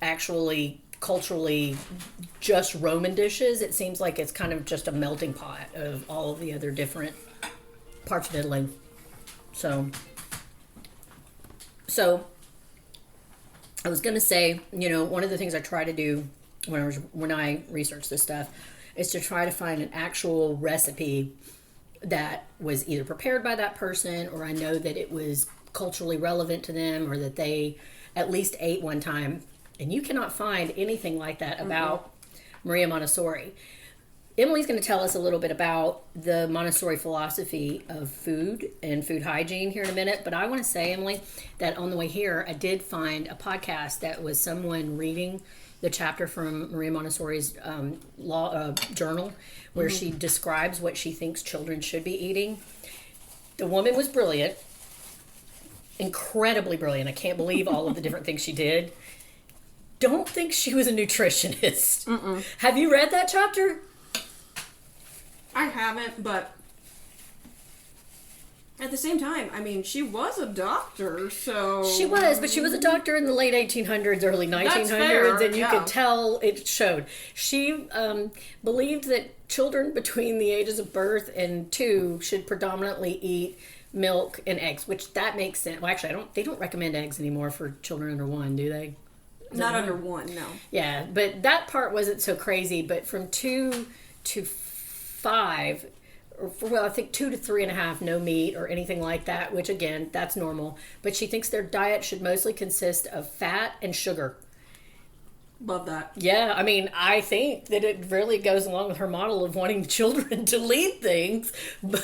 actually culturally just Roman dishes. It seems like it's kind of just a melting pot of all of the other different parts of Italy. So I was going to say, one of the things I try to do when I research this stuff is to try to find an actual recipe that was either prepared by that person, or I know that it was culturally relevant to them, or that they at least ate one time. And you cannot find anything like that about Maria Montessori. Emily's going to tell us a little bit about the Montessori philosophy of food and food hygiene here in a minute. But I want to say, Emily, that on the way here, I did find a podcast that was someone reading the chapter from Maria Montessori's journal, where she describes what she thinks children should be eating. The woman was brilliant, incredibly brilliant. I can't believe all of the different things she did. Don't think she was a nutritionist. Have you read that chapter? I haven't, but at the same time, I mean, she was a doctor, so... She was, but she was a doctor in the late 1800s, early 1900s, and you could tell it showed. She believed that children between the ages of birth and 2 should predominantly eat milk and eggs, which that makes sense. Well, actually, they don't recommend eggs anymore for children under 1, do they? Not under 1, no. Yeah, but that part wasn't so crazy, but from 2 to 5, I think 2 to 3.5, no meat or anything like that, which again, that's normal. But she thinks their diet should mostly consist of fat and sugar. Love that. Yeah, I mean, I think that it really goes along with her model of wanting children to lead things,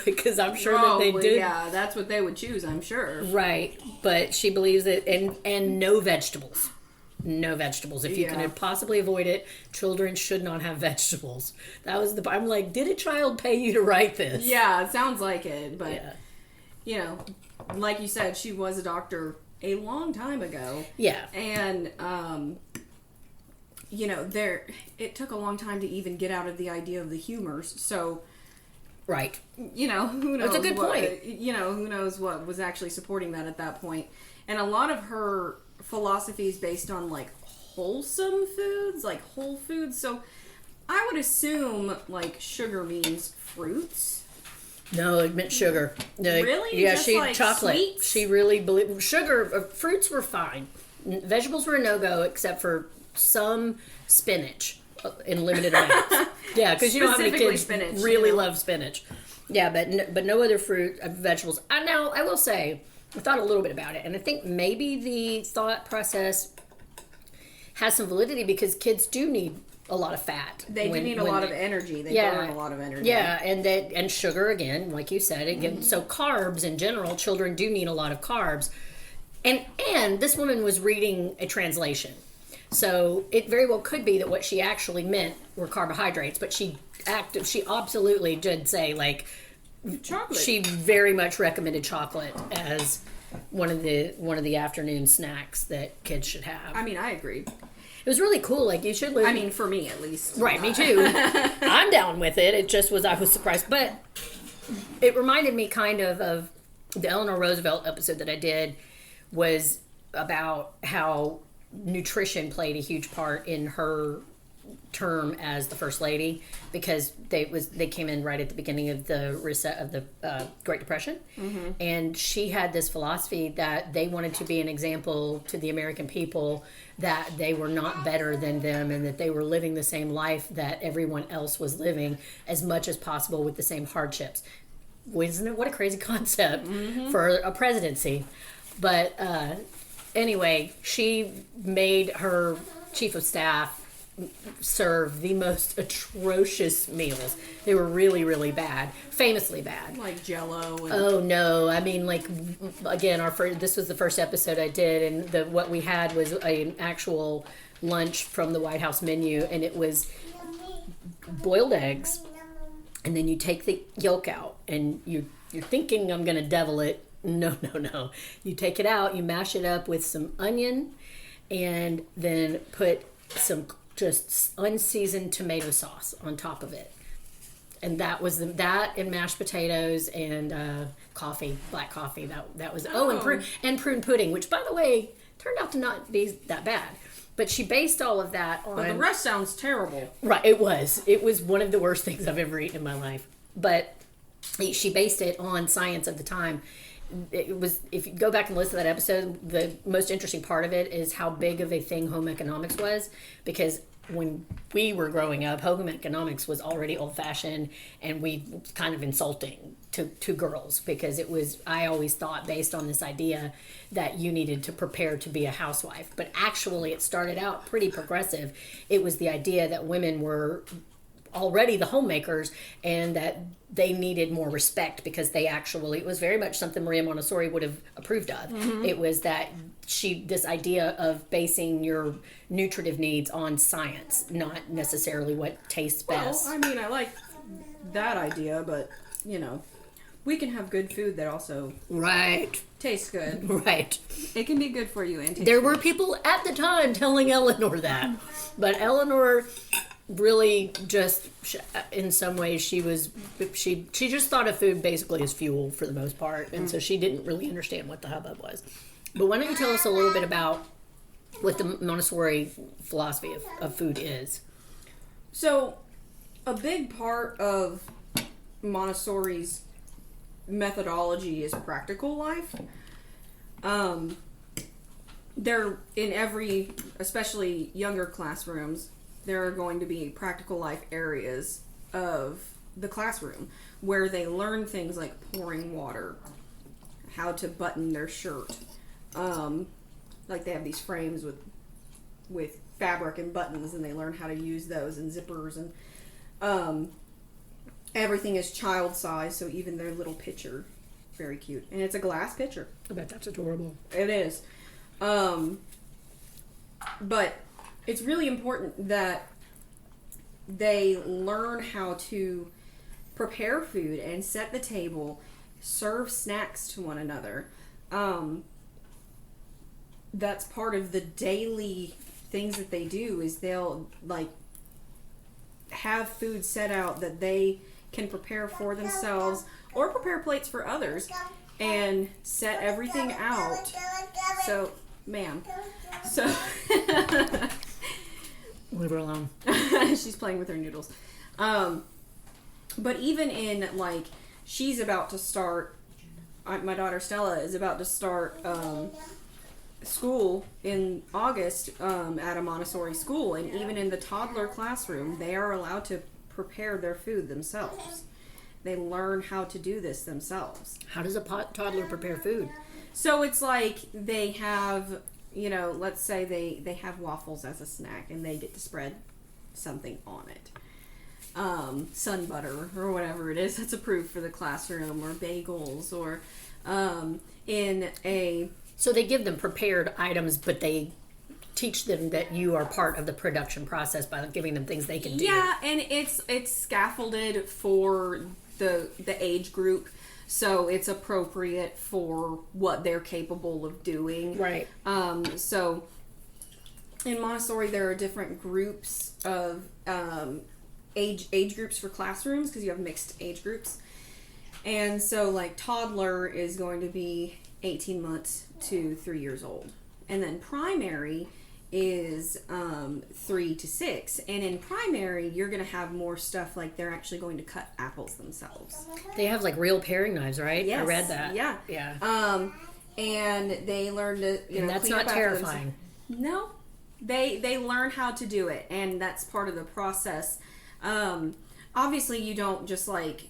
because I'm sure that they do. Yeah, that's what they would choose, I'm sure. Right, but she believes that, and no vegetables. No vegetables. If you can possibly avoid it, children should not have vegetables. That was I'm like, did a child pay you to write this? Yeah, it sounds like it, but like you said, she was a doctor a long time ago. Yeah. And it took a long time to even get out of the idea of the humors. So right. Who knows? That's a good point. Who knows what was actually supporting that at that point. And a lot of her philosophy is based on, like, wholesome foods, like whole foods. So I would assume, like, sugar means fruits. No, it meant sugar. No, really? Yeah, just like chocolate. Sweets? She really believed sugar. Fruits were fine. Vegetables were a no-go, except for some spinach in limited amounts. Yeah, because you know how many kids spinach, really love spinach. Yeah, but no other fruit, vegetables. I will say, I thought a little bit about it, and I think maybe the thought process has some validity because kids do need a lot of fat. They do need a lot of energy. They burn a lot of energy. Yeah, and sugar, again, like you said. Again, so carbs in general, children do need a lot of carbs. And this woman was reading a translation. So it very well could be that what she actually meant were carbohydrates, but she absolutely did say, like, chocolate. She very much recommended chocolate as one of the afternoon snacks that kids should have. I mean, I agree. It was really cool. Like, you should live. I mean, for me at least. Right, me too. I'm down with it. It just was, I was surprised. But it reminded me kind of the Eleanor Roosevelt episode that I did was about how nutrition played a huge part in her term as the first lady, because they came in right at the beginning of the Great Depression, and she had this philosophy that they wanted to be an example to the American people that they were not better than them and that they were living the same life that everyone else was living as much as possible with the same hardships. Isn't it what a crazy concept for a presidency? But anyway, she made her chief of staff serve the most atrocious meals. They were really, really bad, famously bad. Like Jell-O. Oh no! I mean, like, again, this was the first episode I did, and what we had was an actual lunch from the White House menu, and it was boiled eggs, and then you take the yolk out, and you're thinking I'm gonna devil it. No. You take it out, you mash it up with some onion, and then put some just unseasoned tomato sauce on top of it. And that was that and mashed potatoes and coffee, black coffee. That was and prune pudding, which, by the way, turned out to not be that bad. But she based all of that on. But the rest sounds terrible. Right, it was one of the worst things I've ever eaten in my life. But she based it on science of the time. It was, if you go back and listen to that episode, the most interesting part of it is how big of a thing home economics was, because when we were growing up, home economics was already old-fashioned, and we kind of insulting to girls, because it was, I always thought, based on this idea that you needed to prepare to be a housewife. But actually it started out pretty progressive. It was the idea that women were already the homemakers and that they needed more respect, because it was very much something Maria Montessori would have approved of. It was that this idea of basing your nutritive needs on science, not necessarily what tastes best. Well, I mean, I like that idea, but we can have good food that also tastes good. Right. It can be good for you and taste There were people at the time telling Eleanor that, but Eleanor really just, in some ways, she just thought of food basically as fuel for the most part, and so she didn't really understand what the hubbub was. But why don't you tell us a little bit about what the Montessori philosophy of food is? So, a big part of Montessori's methodology is practical life. They're in every, especially younger classrooms, there are going to be practical life areas of the classroom where they learn things like pouring water, how to button their shirt. Like they have these frames with fabric and buttons, and they learn how to use those, and zippers, and everything is child size, so even their little pitcher, very cute. And it's a glass pitcher. I bet that's adorable. It is. But it's really important that they learn how to prepare food and set the table, serve snacks to one another. That's part of the daily things that they do, is they'll have food set out that they can prepare for themselves or prepare plates for others and set everything out. So, ma'am. So leave her alone. She's playing with her noodles. But even in, she's about to start, my daughter Stella is about to start school in August at a Montessori school, and even in the toddler classroom, they are allowed to prepare their food themselves. They learn how to do this themselves. How does a toddler prepare food? So it's like they have, let's say they have waffles as a snack, and they get to spread something on it. Sun butter or whatever it is that's approved for the classroom, or bagels, or So they give them prepared items, but they teach them that you are part of the production process by giving them things they can do. Yeah, and it's scaffolded for the age group, so it's appropriate for what they're capable of doing. Right. So in Montessori, there are different groups of age groups for classrooms, because you have mixed age groups. And so like toddler is going to be 18 months to 3 years old. And then primary is 3 to 6. And in primary, you're going to have more stuff like they're actually going to cut apples themselves. They have like real paring knives, right? Yes. I read that. Yeah. Yeah. And they learn to, and that's not terrifying. No. They learn how to do it, and that's part of the process. Obviously, you don't just like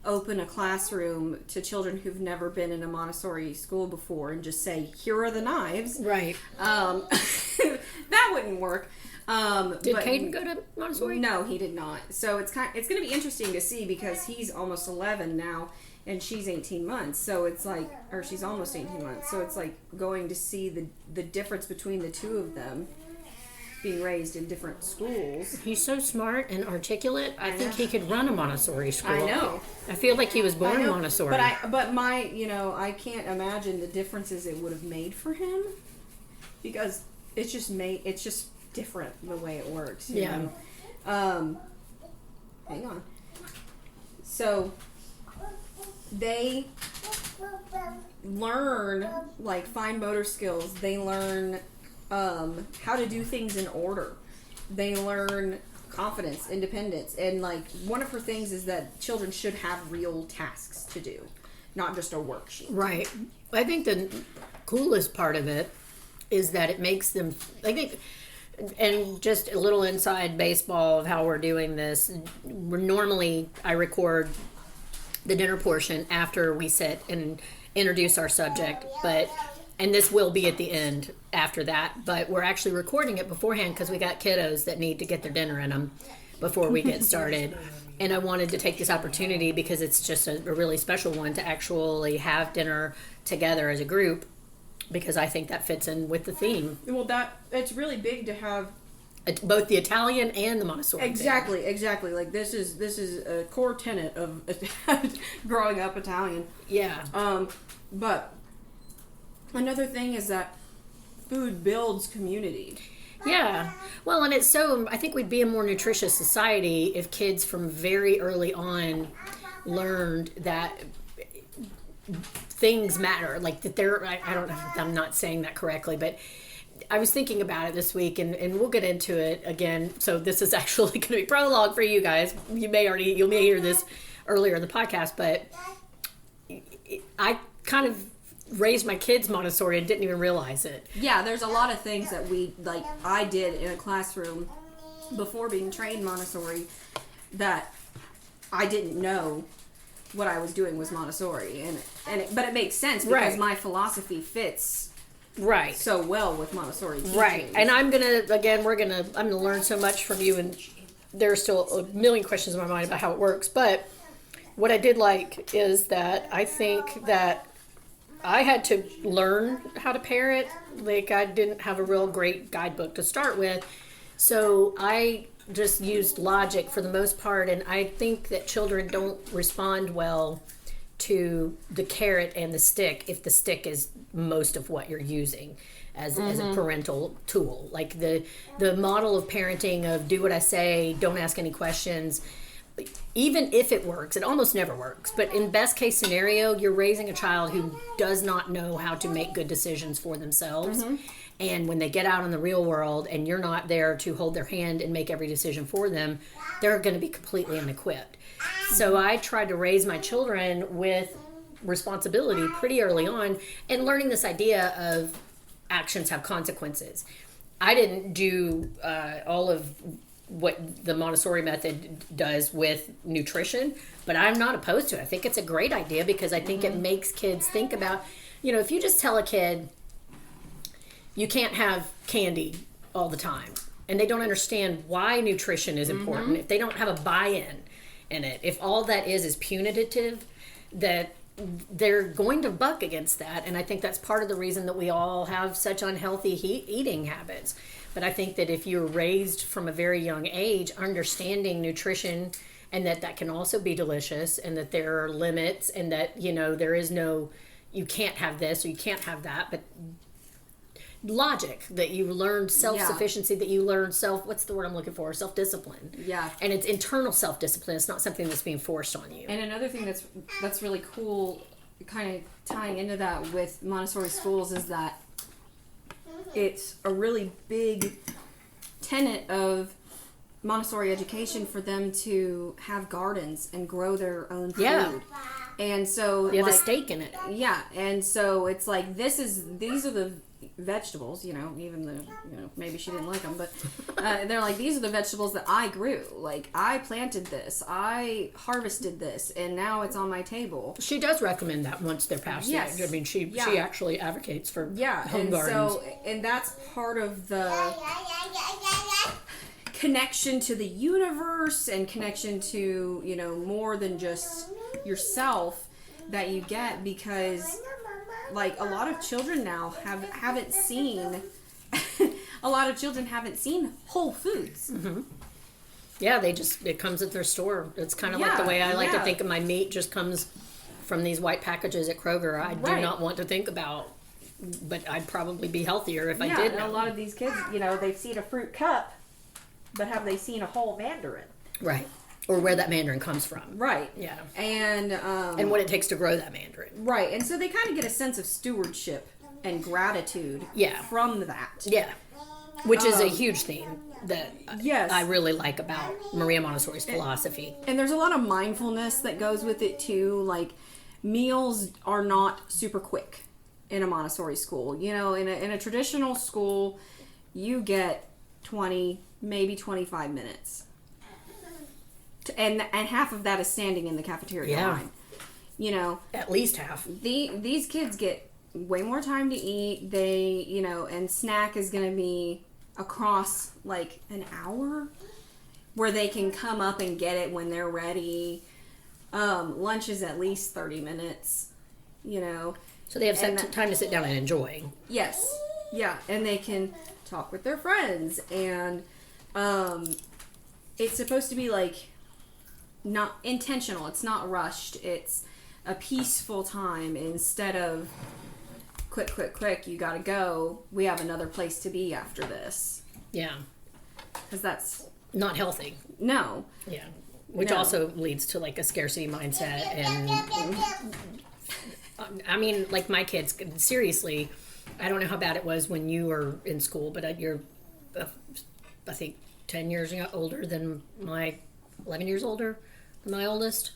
open a classroom to children who've never been in a Montessori school before and just say, here are the knives. Right. That wouldn't work. Did Caden go to Montessori? No, he did not. So it's going to be interesting to see, because he's almost 11 now and she's 18 months. So it's like, or she's almost 18 months. So it's like going to see the difference between the two of them being raised in different schools. He's so smart and articulate. I think he could run a Montessori school. I know. I feel like he was born Montessori. But I can't imagine the differences it would have made for him, because it's just different the way it works. You know? Hang on. So they learn like fine motor skills. They learn how to do things in order. They learn confidence, independence, and like one of her things is that children should have real tasks to do, not just a worksheet. Right. I think the coolest part of it is that it makes them, I think, and just a little inside baseball of how we're doing this. Normally, I record the dinner portion after we sit and introduce our subject, and this will be at the end after that, but we're actually recording it beforehand because we got kiddos that need to get their dinner in them before we get started. And I wanted to take this opportunity, because it's just a really special one, to actually have dinner together as a group, because I think that fits in with the theme. Well, it's really big to have both the Italian and the Montessori. Exactly. Like this is a core tenet of growing up Italian. Yeah. But another thing is that food builds community. Yeah. Well, and it's so, I think we'd be a more nutritious society if kids from very early on learned that things matter. Like that I don't know if I'm not saying that correctly, but I was thinking about it this week, and we'll get into it again. So this is actually going to be prologue for you guys. You may hear this earlier in the podcast, but I kind of raised my kids Montessori and didn't even realize it. Yeah, there's a lot of things that I did in a classroom before being trained Montessori that I didn't know what I was doing was Montessori, but it makes sense because my philosophy fits so well with Montessori teaching. Right. And I'm gonna learn so much from you, and there's still a million questions in my mind about how it works. But what I did like is that I think that I had to learn how to parent. Like, I didn't have a real great guidebook to start with, so I just used logic for the most part, and I think that children don't respond well to the carrot and the stick if the stick is most of what you're using as a parental tool. Like the model of parenting of do what I say, don't ask any questions, even if it works, it almost never works. But in best case scenario, you're raising a child who does not know how to make good decisions for themselves. And when they get out in the real world and you're not there to hold their hand and make every decision for them, they're going to be completely unequipped. So I tried to raise my children with responsibility pretty early on, and learning this idea of actions have consequences. I didn't do all of what the Montessori method does with nutrition, but I'm not opposed to it. I think it's a great idea because I think it makes kids think about, if you just tell a kid you can't have candy all the time and they don't understand why nutrition is important, if they don't have a buy-in in it, if all that is punitive, that they're going to buck against that. And I think that's part of the reason that we all have such unhealthy eating habits. But I think that if you're raised from a very young age understanding nutrition, and that can also be delicious, and that there are limits, and that there is no, you can't have this or you can't have that, but logic, that you learned self-sufficiency, that you learned what's the word I'm looking for, self-discipline. Yeah. And it's internal self-discipline. It's not something that's being forced on you. And another thing that's really cool, kind of tying into that with Montessori schools, is that it's a really big tenet of Montessori education for them to have gardens and grow their own food. Yeah. And so you have a stake in it. Yeah. And so it's like, these are the vegetables, even though, maybe she didn't like them, but they're like, these are the vegetables that I grew. Like, I planted this, I harvested this, and now it's on my table. She does recommend that once they're past the age. I mean, she actually advocates for home gardens. And that's part of the connection to the universe and connection to, more than just yourself that you get, because like a lot of children now haven't seen whole foods. Mm-hmm. Yeah, it comes at their store. It's kind of like the way I like to think of my meat just comes from these white packages at Kroger. I do not want to think about, but I'd probably be healthier if I did. And a lot of these kids, they've seen a fruit cup, but have they seen a whole mandarin? Right. Or where that mandarin comes from. Right. Yeah. And what it takes to grow that mandarin. Right. And so they kind of get a sense of stewardship and gratitude from that. Yeah. Which is a huge theme that I really like about Maria Montessori's philosophy. And there's a lot of mindfulness that goes with it too. Like, meals are not super quick in a Montessori school. In a traditional school, you get 20, maybe 25 minutes. And half of that is standing in the cafeteria line. At least half. These kids get way more time to eat. They, and snack is going to be across like an hour where they can come up and get it when they're ready. Lunch is at least 30 minutes, So they have time to sit down and enjoy. Yes. Yeah. And they can talk with their friends. And it's supposed to be like, not intentional. It's not rushed. It's a peaceful time instead of quick, you gotta go. We have another place to be after this. Yeah. Because that's not healthy. No. Yeah. Which also leads to like a scarcity mindset. And I mean, like my kids, seriously, I don't know how bad it was when you were in school, but you're, I think, 10 years older than 11 years older than my oldest.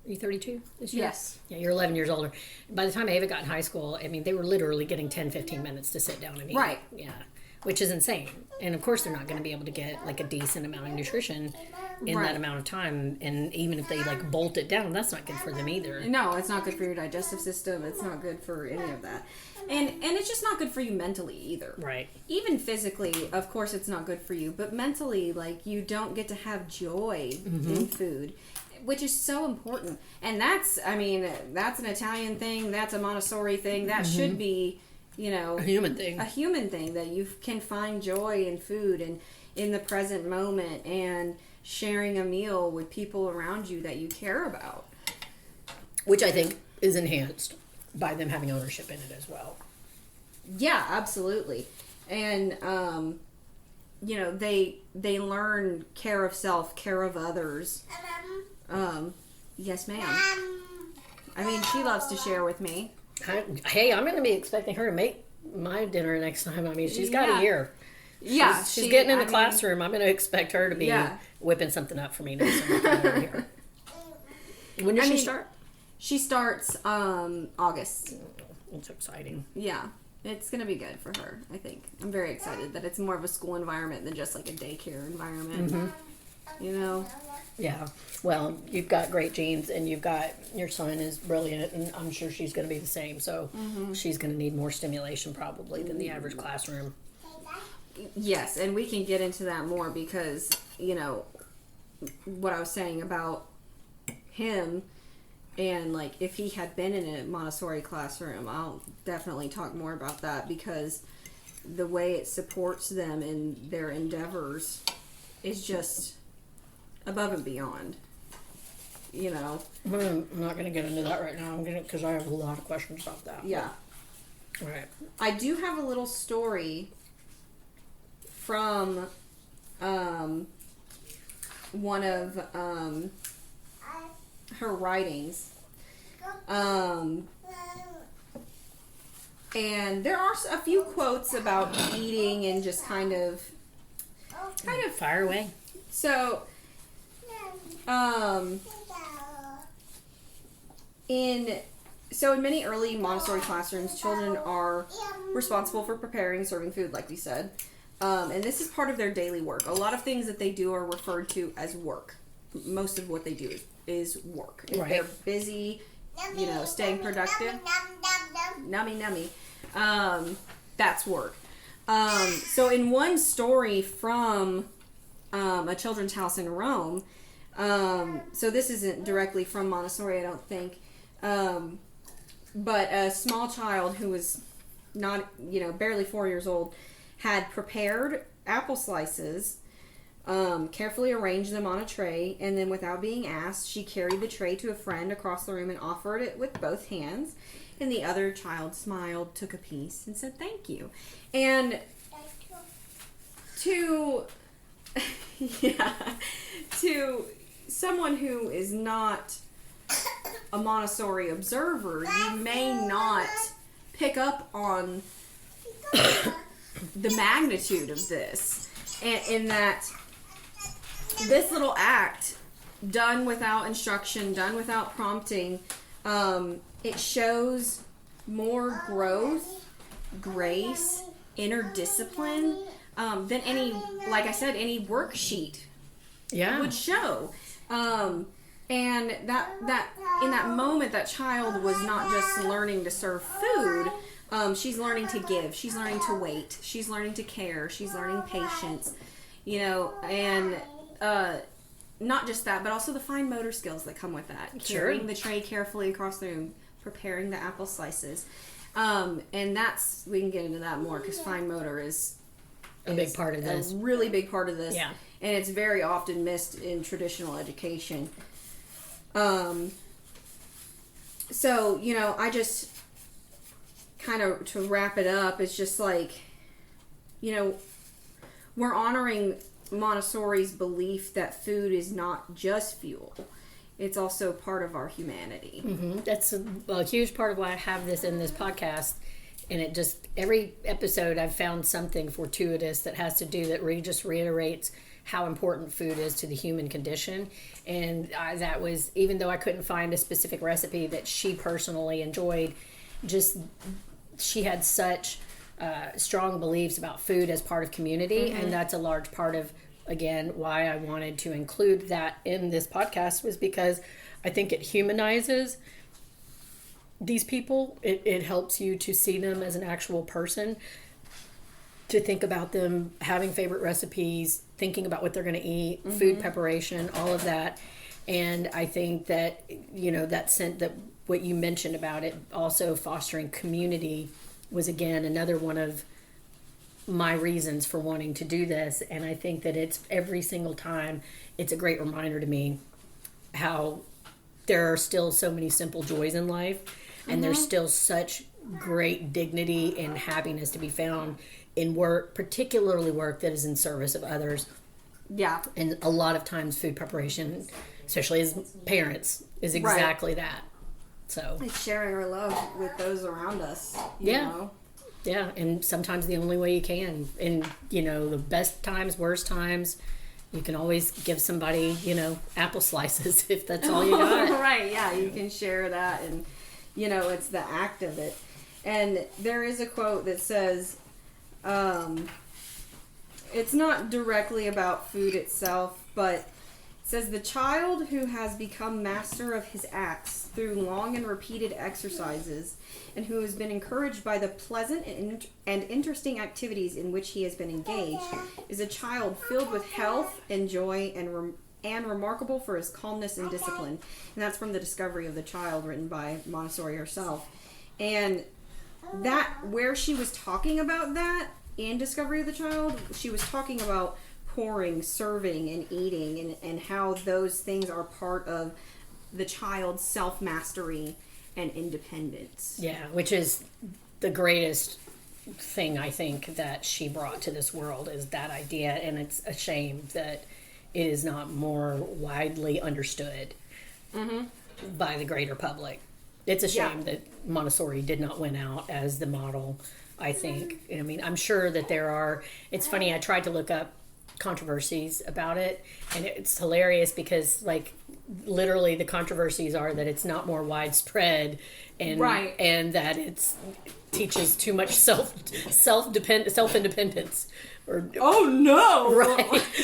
Are you 32 this year? Yes. Yeah, you're 11 years older. By the time Ava got in high school, I mean, they were literally getting 10, 15 minutes to sit down and eat. Right. Yeah. Which is insane. And of course, they're not going to be able to get like a decent amount of nutrition in that amount of time. And even if they like bolt it down, that's not good for them either. No, it's not good for your digestive system. It's not good for any of that. And it's just not good for you mentally either. Right. Even physically, of course, it's not good for you. But mentally, like, you don't get to have joy in food, which is so important. And that's an Italian thing. That's a Montessori thing. That should be, a human thing. A human thing, that you can find joy in food and in the present moment and sharing a meal with people around you that you care about. Which I think is enhanced by them having ownership in it as well. Yeah, absolutely. And, they learn care of self, care of others. Yes, ma'am. I mean, she loves to share with me. Hey, I'm going to be expecting her to make my dinner next time. I mean, she's got a year. She's getting in the classroom. I'm going to expect her to be whipping something up for me next time I come over here. When does she start? She starts August. It's exciting. Yeah. It's going to be good for her, I think. I'm very excited that it's more of a school environment than just like a daycare environment. You know? Yeah. Well, you've got great genes, and your son is brilliant, and I'm sure she's going to be the same. So she's going to need more stimulation probably than the average classroom. Yes, and we can get into that more because, you know, what I was saying about him and, like, if he had been in a Montessori classroom, I'll definitely talk more about that because the way it supports them in their endeavors is just above and beyond, you know. I'm not going to get into that right now because I have a lot of questions about that. Yeah. All right. I do have a little story from one of her writings. And there are a few quotes about eating and just kind of fire away. So, in many early Montessori classrooms, children are responsible for preparing and serving food, like we said. And this is part of their daily work. A lot of things that they do are referred to as work. Most of what they do is work. If they're busy, you know, staying productive, nummy, that's work. So in one story from a children's house in Rome, so this isn't directly from Montessori, I don't think, but a small child who was not, you know, barely 4 years old, had prepared apple slices, carefully arranged them on a tray, and then without being asked, she carried the tray to a friend across the room and offered it with both hands. And the other child smiled, took a piece, and said thank you. And to someone who is not a Montessori observer, you may not pick up on the magnitude of this, and in that this little act, done without instruction, done without prompting, it shows more growth, grace, inner discipline than any, like I said, any worksheet would show. And that in that moment, that child was not just learning to serve food. She's learning to give. She's learning to wait. She's learning to care. She's learning patience. You know, and not just that, but also the fine motor skills that come with that. Carrying the tray carefully across the room, preparing the apple slices. And that's, we can get into that more because fine motor is a big part of this. A really big part of this. Yeah. And it's very often missed in traditional education. So, you know, I just kind of, to wrap it up, it's just like, you know, we're honoring Montessori's belief that food is not just fuel. It's also part of our humanity. Mm-hmm. That's a huge part of why I have this in this podcast. And it just, every episode I've found something fortuitous that has to do, that just reiterates how important food is to the human condition. And that was, even though I couldn't find a specific recipe that she personally enjoyed, just, she had such strong beliefs about food as part of community. Mm-hmm. And that's a large part of, again, why I wanted to include that in this podcast, was because I think it humanizes these people. It helps you to see them as an actual person, to think about them having favorite recipes, thinking about what they're going to eat, mm-hmm. food preparation, all of that. And I think that, you know, that what you mentioned about it also fostering community was, again, another one of my reasons for wanting to do this. And I think that it's, every single time, it's a great reminder to me how there are still so many simple joys in life, and mm-hmm. there's still such great dignity and happiness to be found in work, particularly work that is in service of others. Yeah. And a lot of times food preparation, especially as parents, is exactly that. So it's sharing our love with those around us. You know? Yeah, and sometimes the only way you can. And, you know, the best times, worst times, you can always give somebody, you know, apple slices if that's all you got. Right, yeah, you can share that. And, you know, it's the act of it. And there is a quote that says, it's not directly about food itself, but it says, the child who has become master of his acts through long and repeated exercises, and who has been encouraged by the pleasant and interesting activities in which he has been engaged, is a child filled with health and joy and remarkable for his calmness and discipline. And that's from The Discovery of the Child, written by Montessori herself. And that, where she was talking about that in Discovery of the Child, she was talking about pouring, serving, and eating, and how those things are part of the child's self-mastery and independence. Yeah, which is the greatest thing I think that she brought to this world, is that idea, and it's a shame that it is not more widely understood by the greater public. It's a shame that Montessori did not win out as the model, I think. I mean, I'm sure that there are, it's funny, I tried to look up controversies about it, and it's hilarious because, like, literally the controversies are that it's not more widespread, and and that it's teaches too much self-independence. Or, oh no!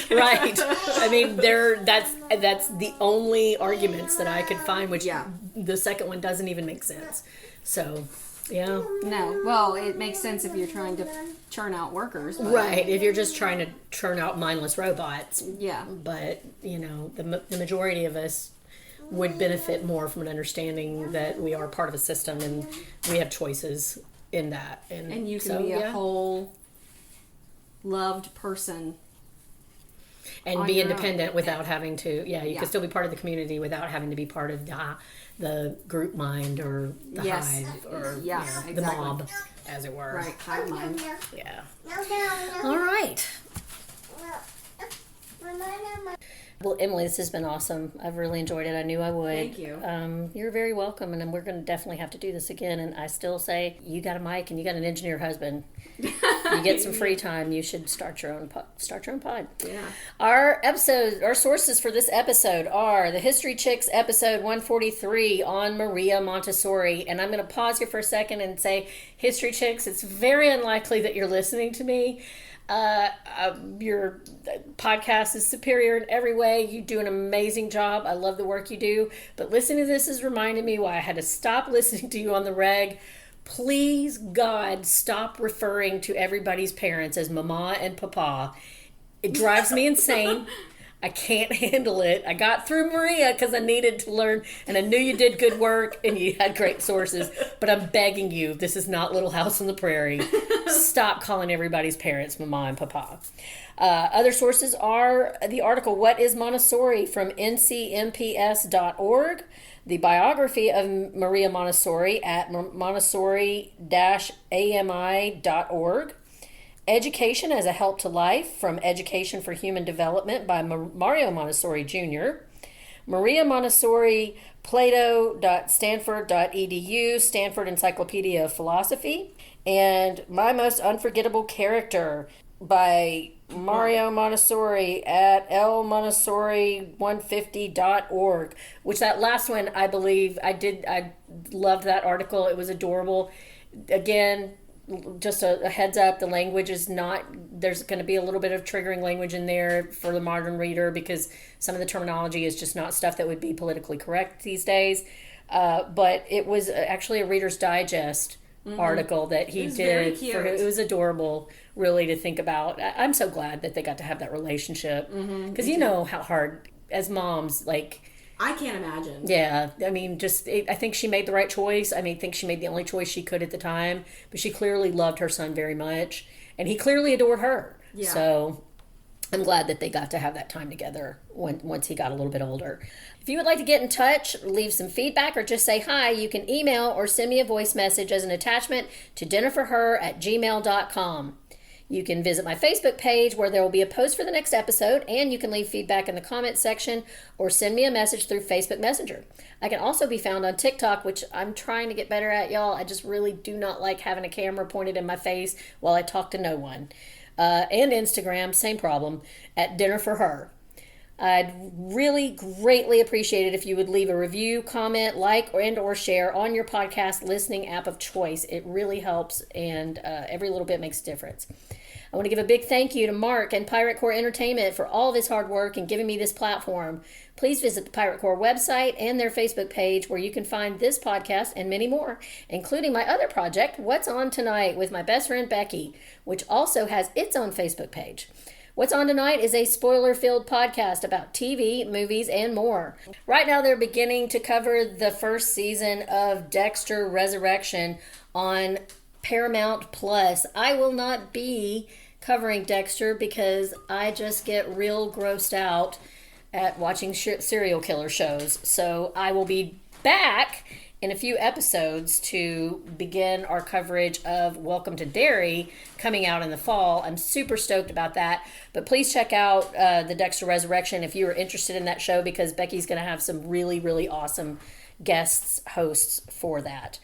Right. I mean, that's the only arguments that I could find, which the second one doesn't even make sense. So, yeah. No. Well, it makes sense if you're trying to churn out workers. But... Right. If you're just trying to churn out mindless robots. Yeah. But, you know, the majority of us would benefit more from an understanding that we are part of a system and we have choices in that. And you can be a whole loved person. And be independent without having to, you can still be part of the community without having to be part of the group mind or the hive or the mob, as it were. Right, hive mind. Yeah. All right. Well, Emily, this has been awesome. I've really enjoyed it. I knew I would. Thank you. You're very welcome, and we're going to definitely have to do this again. And I still say, you got a mic and you got an engineer husband. You get some free time. You should start your own pod. Yeah. Our sources for this episode are the History Chicks episode 143 on Maria Montessori. And I'm going to pause here for a second and say, History Chicks, it's very unlikely that you're listening to me. Your podcast is superior in every way. You do an amazing job. I love the work you do. But listening to this has reminded me why I had to stop listening to you on the reg. Please, God, stop referring to everybody's parents as mama and papa. It drives me insane. I can't handle it. I got through Maria because I needed to learn, and I knew you did good work and you had great sources, but I'm begging you, this is not Little House on the Prairie. Stop calling everybody's parents mama and papa. Other sources are the article, What is Montessori? From ncmps.org, the biography of Maria Montessori at montessori-ami.org, Education as a Help to Life from Education for Human Development by Mario Montessori Jr., Maria Montessori, Plato.stanford.edu, Stanford Encyclopedia of Philosophy, and My Most Unforgettable Character by Mario Montessori at lmontessori150.org, which that last one, I believe, I loved that article. It was adorable. Again, just a heads up, the language is not, there's going to be a little bit of triggering language in there for the modern reader because some of the terminology is just not stuff that would be politically correct these days. But it was actually a Reader's Digest article that he did. It was adorable, really, to think about. I'm so glad that they got to have that relationship because you know how hard, as moms, like, I can't imagine. Yeah, I mean, I think she made the right choice. I think she made the only choice she could at the time, but she clearly loved her son very much, and he clearly adored her. Yeah. So I'm glad that they got to have that time together once he got a little bit older. If you would like to get in touch, leave some feedback, or just say hi, you can email or send me a voice message as an attachment to dinnerforher@gmail.com. You can visit my Facebook page where there will be a post for the next episode, and you can leave feedback in the comments section or send me a message through Facebook Messenger. I can also be found on TikTok, which I'm trying to get better at, y'all. I just really do not like having a camera pointed in my face while I talk to no one. And Instagram, same problem, at Dinner for Her. I'd really greatly appreciate it if you would leave a review, comment, like, or share on your podcast listening app of choice. It really helps, and every little bit makes a difference. I want to give a big thank you to Mark and Pirate Core Entertainment for all of his hard work and giving me this platform. Please visit the Pirate Core website and their Facebook page where you can find this podcast and many more, including my other project, What's On Tonight, with my best friend Becky, which also has its own Facebook page. What's On Tonight is a spoiler-filled podcast about TV, movies, and more. Right now they're beginning to cover the first season of Dexter Resurrection on Paramount Plus. I will not be covering Dexter because I just get real grossed out at watching serial killer shows. So I will be back in a few episodes to begin our coverage of Welcome to Derry coming out in the fall. I'm super stoked about that. But please check out the Dexter Resurrection if you are interested in that show, because Becky's going to have some really, really awesome hosts for that.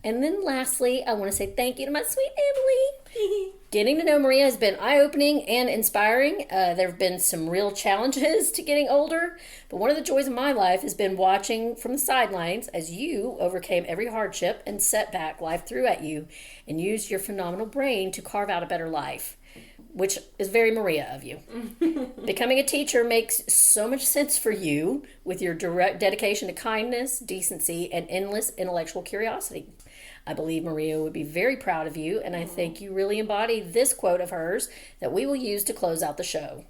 And then lastly, I want to say thank you to my sweet Emily. Getting to know Maria has been eye-opening and inspiring. There have been some real challenges to getting older, but one of the joys of my life has been watching from the sidelines as you overcame every hardship and setback life threw at you and used your phenomenal brain to carve out a better life, which is very Maria of you. Becoming a teacher makes so much sense for you with your direct dedication to kindness, decency, and endless intellectual curiosity. I believe Maria would be very proud of you, and I think you really embody this quote of hers that we will use to close out the show.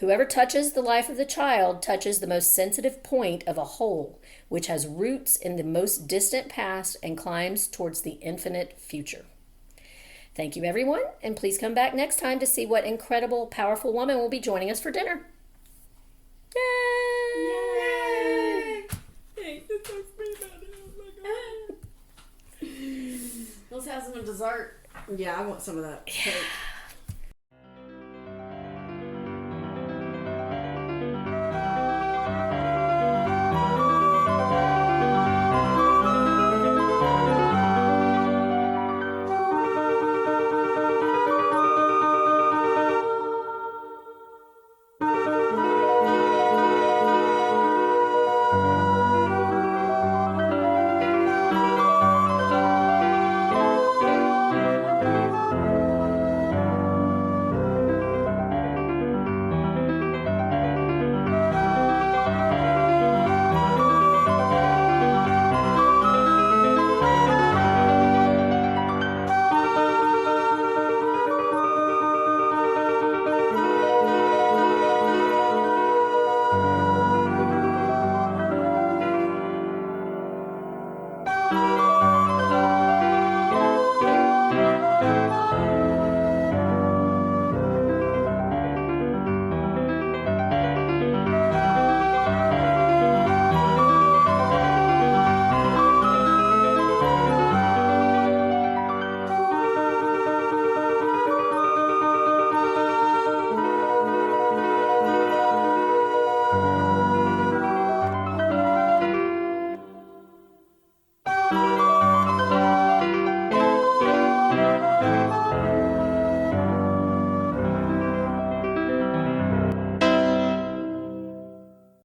Whoever touches the life of the child touches the most sensitive point of a whole, which has roots in the most distant past and climbs towards the infinite future. Thank you, everyone, and please come back next time to see what incredible, powerful woman will be joining us for dinner. Yay! Yay! Thanks, it's so sweet about it. Oh my God. Let's have some dessert. Yeah, I want some of that cake.